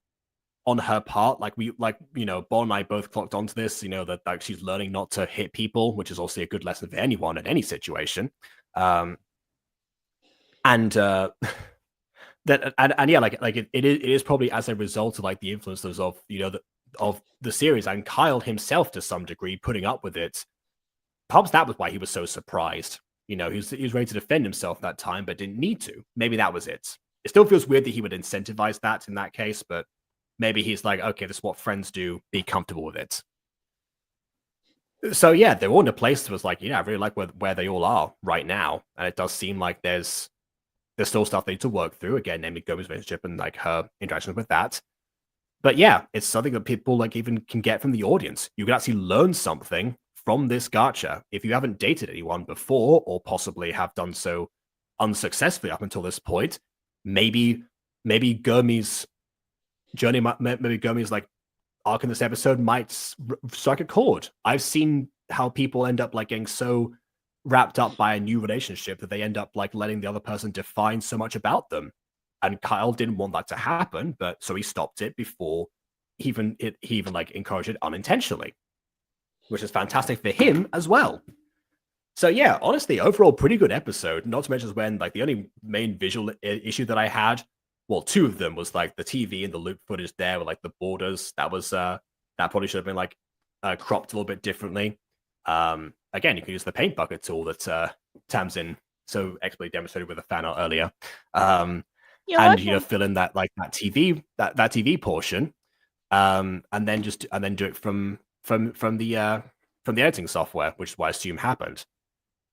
on her part. Like Bon and I both clocked onto this. That like she's learning not to hit people, which is also a good lesson for anyone in any situation. And that and yeah, like it is probably as a result of like the influences of of the series and Kyle himself to some degree putting up with it. Perhaps that was why he was so surprised. He was ready to defend himself that time, but didn't need to. Maybe that was it. It still feels weird that he would incentivize that in that case, but maybe he's like, okay, this is what friends do. Be comfortable with it. So yeah, they're all in a place that was like, I really like where they all are right now, and it does seem like there's still stuff they need to work through. Again, namely Gomi's relationship and like her interactions with that. But yeah, it's something that people like even can get from the audience. You can actually learn something from this gacha if you haven't dated anyone before, or possibly have done so unsuccessfully up until this point. Maybe Gomi's journey, maybe Gomi's like arc in this episode might strike a chord. I've seen how people end up like getting so wrapped up by a new relationship that they end up like letting the other person define so much about them. And Kyle didn't want that to happen, but so he stopped it before he even like encouraged it unintentionally, which is fantastic for him as well. So yeah, honestly, overall pretty good episode. Not to mention when like the only main visual issue that I had, well, two of them was like the TV and the loop footage there with like the borders. That was that probably should have been like cropped a little bit differently. Again, you can use the paint bucket tool that Tamsin so expertly demonstrated with a fan art earlier. And fill in that like that TV portion, and then do it from the editing software, which is what I assume happened.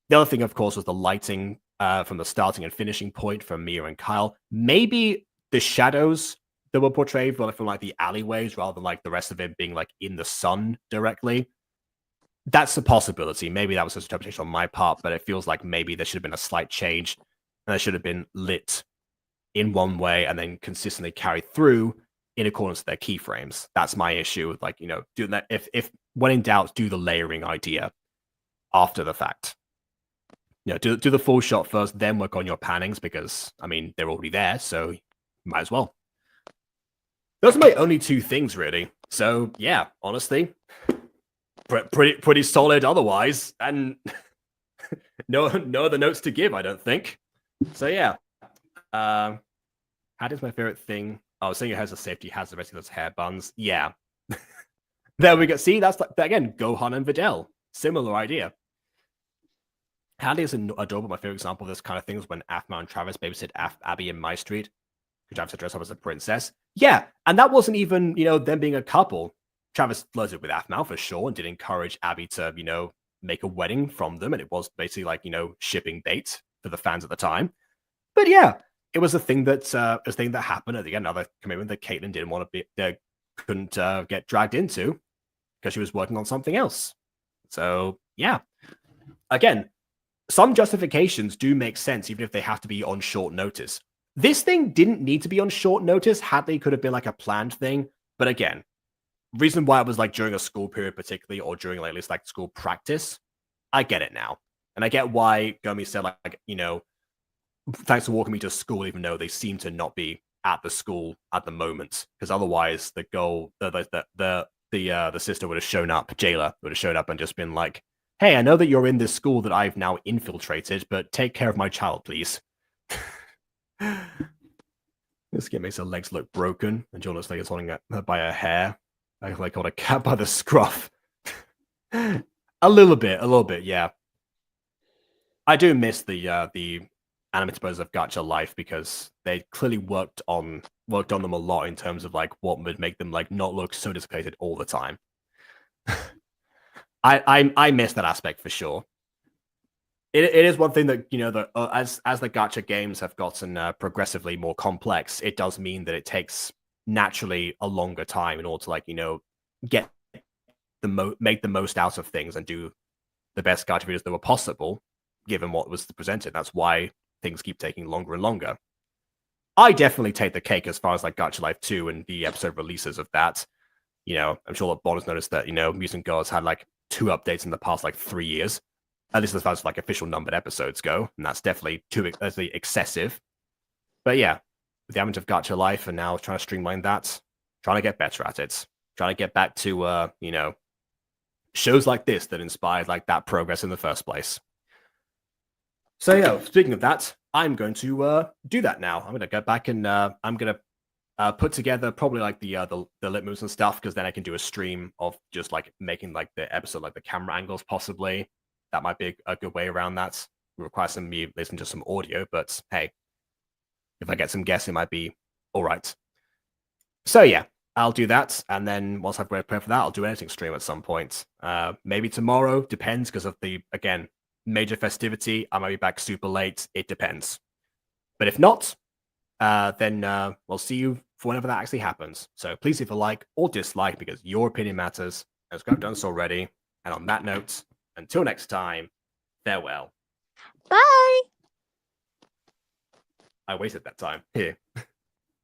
The other thing, of course, was the lighting from the starting and finishing point from Mia and Kyle. Maybe the shadows that were portrayed were from like the alleyways rather than like the rest of it being like in the sun directly. That's a possibility. Maybe that was an interpretation on my part, but it feels like maybe there should have been a slight change, and there should have been lit in one way and then consistently carried through in accordance with their keyframes. That's my issue with like, doing that. If when in doubt, do the layering idea after the fact. Do the full shot first, then work on your pannings, because I mean they're already there, so might as well. Those are my only two things really. So yeah, honestly, pretty solid otherwise, and no other notes to give, I don't think. So yeah. How does my favorite thing? Oh, saying it has a safety hazard, basically those hair buns. Yeah. There we go. See, that's like, again, Gohan and Videl. Similar idea. Handy is adorable. My favorite example of this kind of thing is when Aphmau and Travis babysit Abby in My Street. Travis dressed up as a princess. Yeah, and that wasn't even, them being a couple. Travis flirted with Aphmau for sure and did encourage Abby to, make a wedding from them. And it was basically like, shipping bait for the fans at the time. But yeah, it was a thing that happened. Again, another commitment that Caitlyn didn't want to be, couldn't get dragged into because she was working on something else. So yeah, again, some justifications do make sense, even if they have to be on short notice. This thing didn't need to be on short notice. Hadley could have been like a planned thing. But again, reason why it was like during a school period, particularly, or during like, at least like school practice, I get it now. And I get why Gomi said like, thanks for walking me to school, even though they seem to not be at the school at the moment. Because otherwise the sister would have shown up, Jayla would have shown up and just been like, hey, I know that you're in this school that I've now infiltrated, but take care of my child, please. This kid makes her legs look broken, and John looks like it's holding her by her hair. Like hold a cat by the scruff. a little bit, yeah. I do miss the animated versions of Gacha Life, because they clearly worked on them a lot in terms of like what would make them like not look so dissipated all the time. I miss that aspect for sure. It is one thing that as the Gacha games have gotten progressively more complex, it does mean that it takes naturally a longer time in order to like get make the most out of things and do the best Gacha videos that were possible given what was presented. That's why things keep taking longer and longer. I definitely take the cake as far as like Gacha Life 2 and the episode releases of that. I'm sure that Bon has noticed that Mutant Girls had like 2 updates in the past like 3 years. At least as far as like official numbered episodes go, and that's definitely excessive. But yeah, with the advent of Gacha Life and now trying to streamline that, trying to get better at it, trying to get back to shows like this that inspired like that progress in the first place. So yeah, speaking of that, I'm going to do that now. I'm going to go back and I'm going to put together probably like the lip moves and stuff, because then I can do a stream of just like making like the episode, like the camera angles possibly. That might be a good way around that. It requires some me listening to some audio, but hey, if I get some guests, it might be all right. So yeah, I'll do that, and then once I've prepared for that, I'll do an editing stream at some point. Maybe tomorrow, depends, because of the, again, major festivity. I might be back super late. It depends. But if not, then we'll see you for whenever that actually happens. So please leave a like or dislike, because your opinion matters, as I've done so already. And on that note, until next time, farewell. Bye. I wasted that time. Here.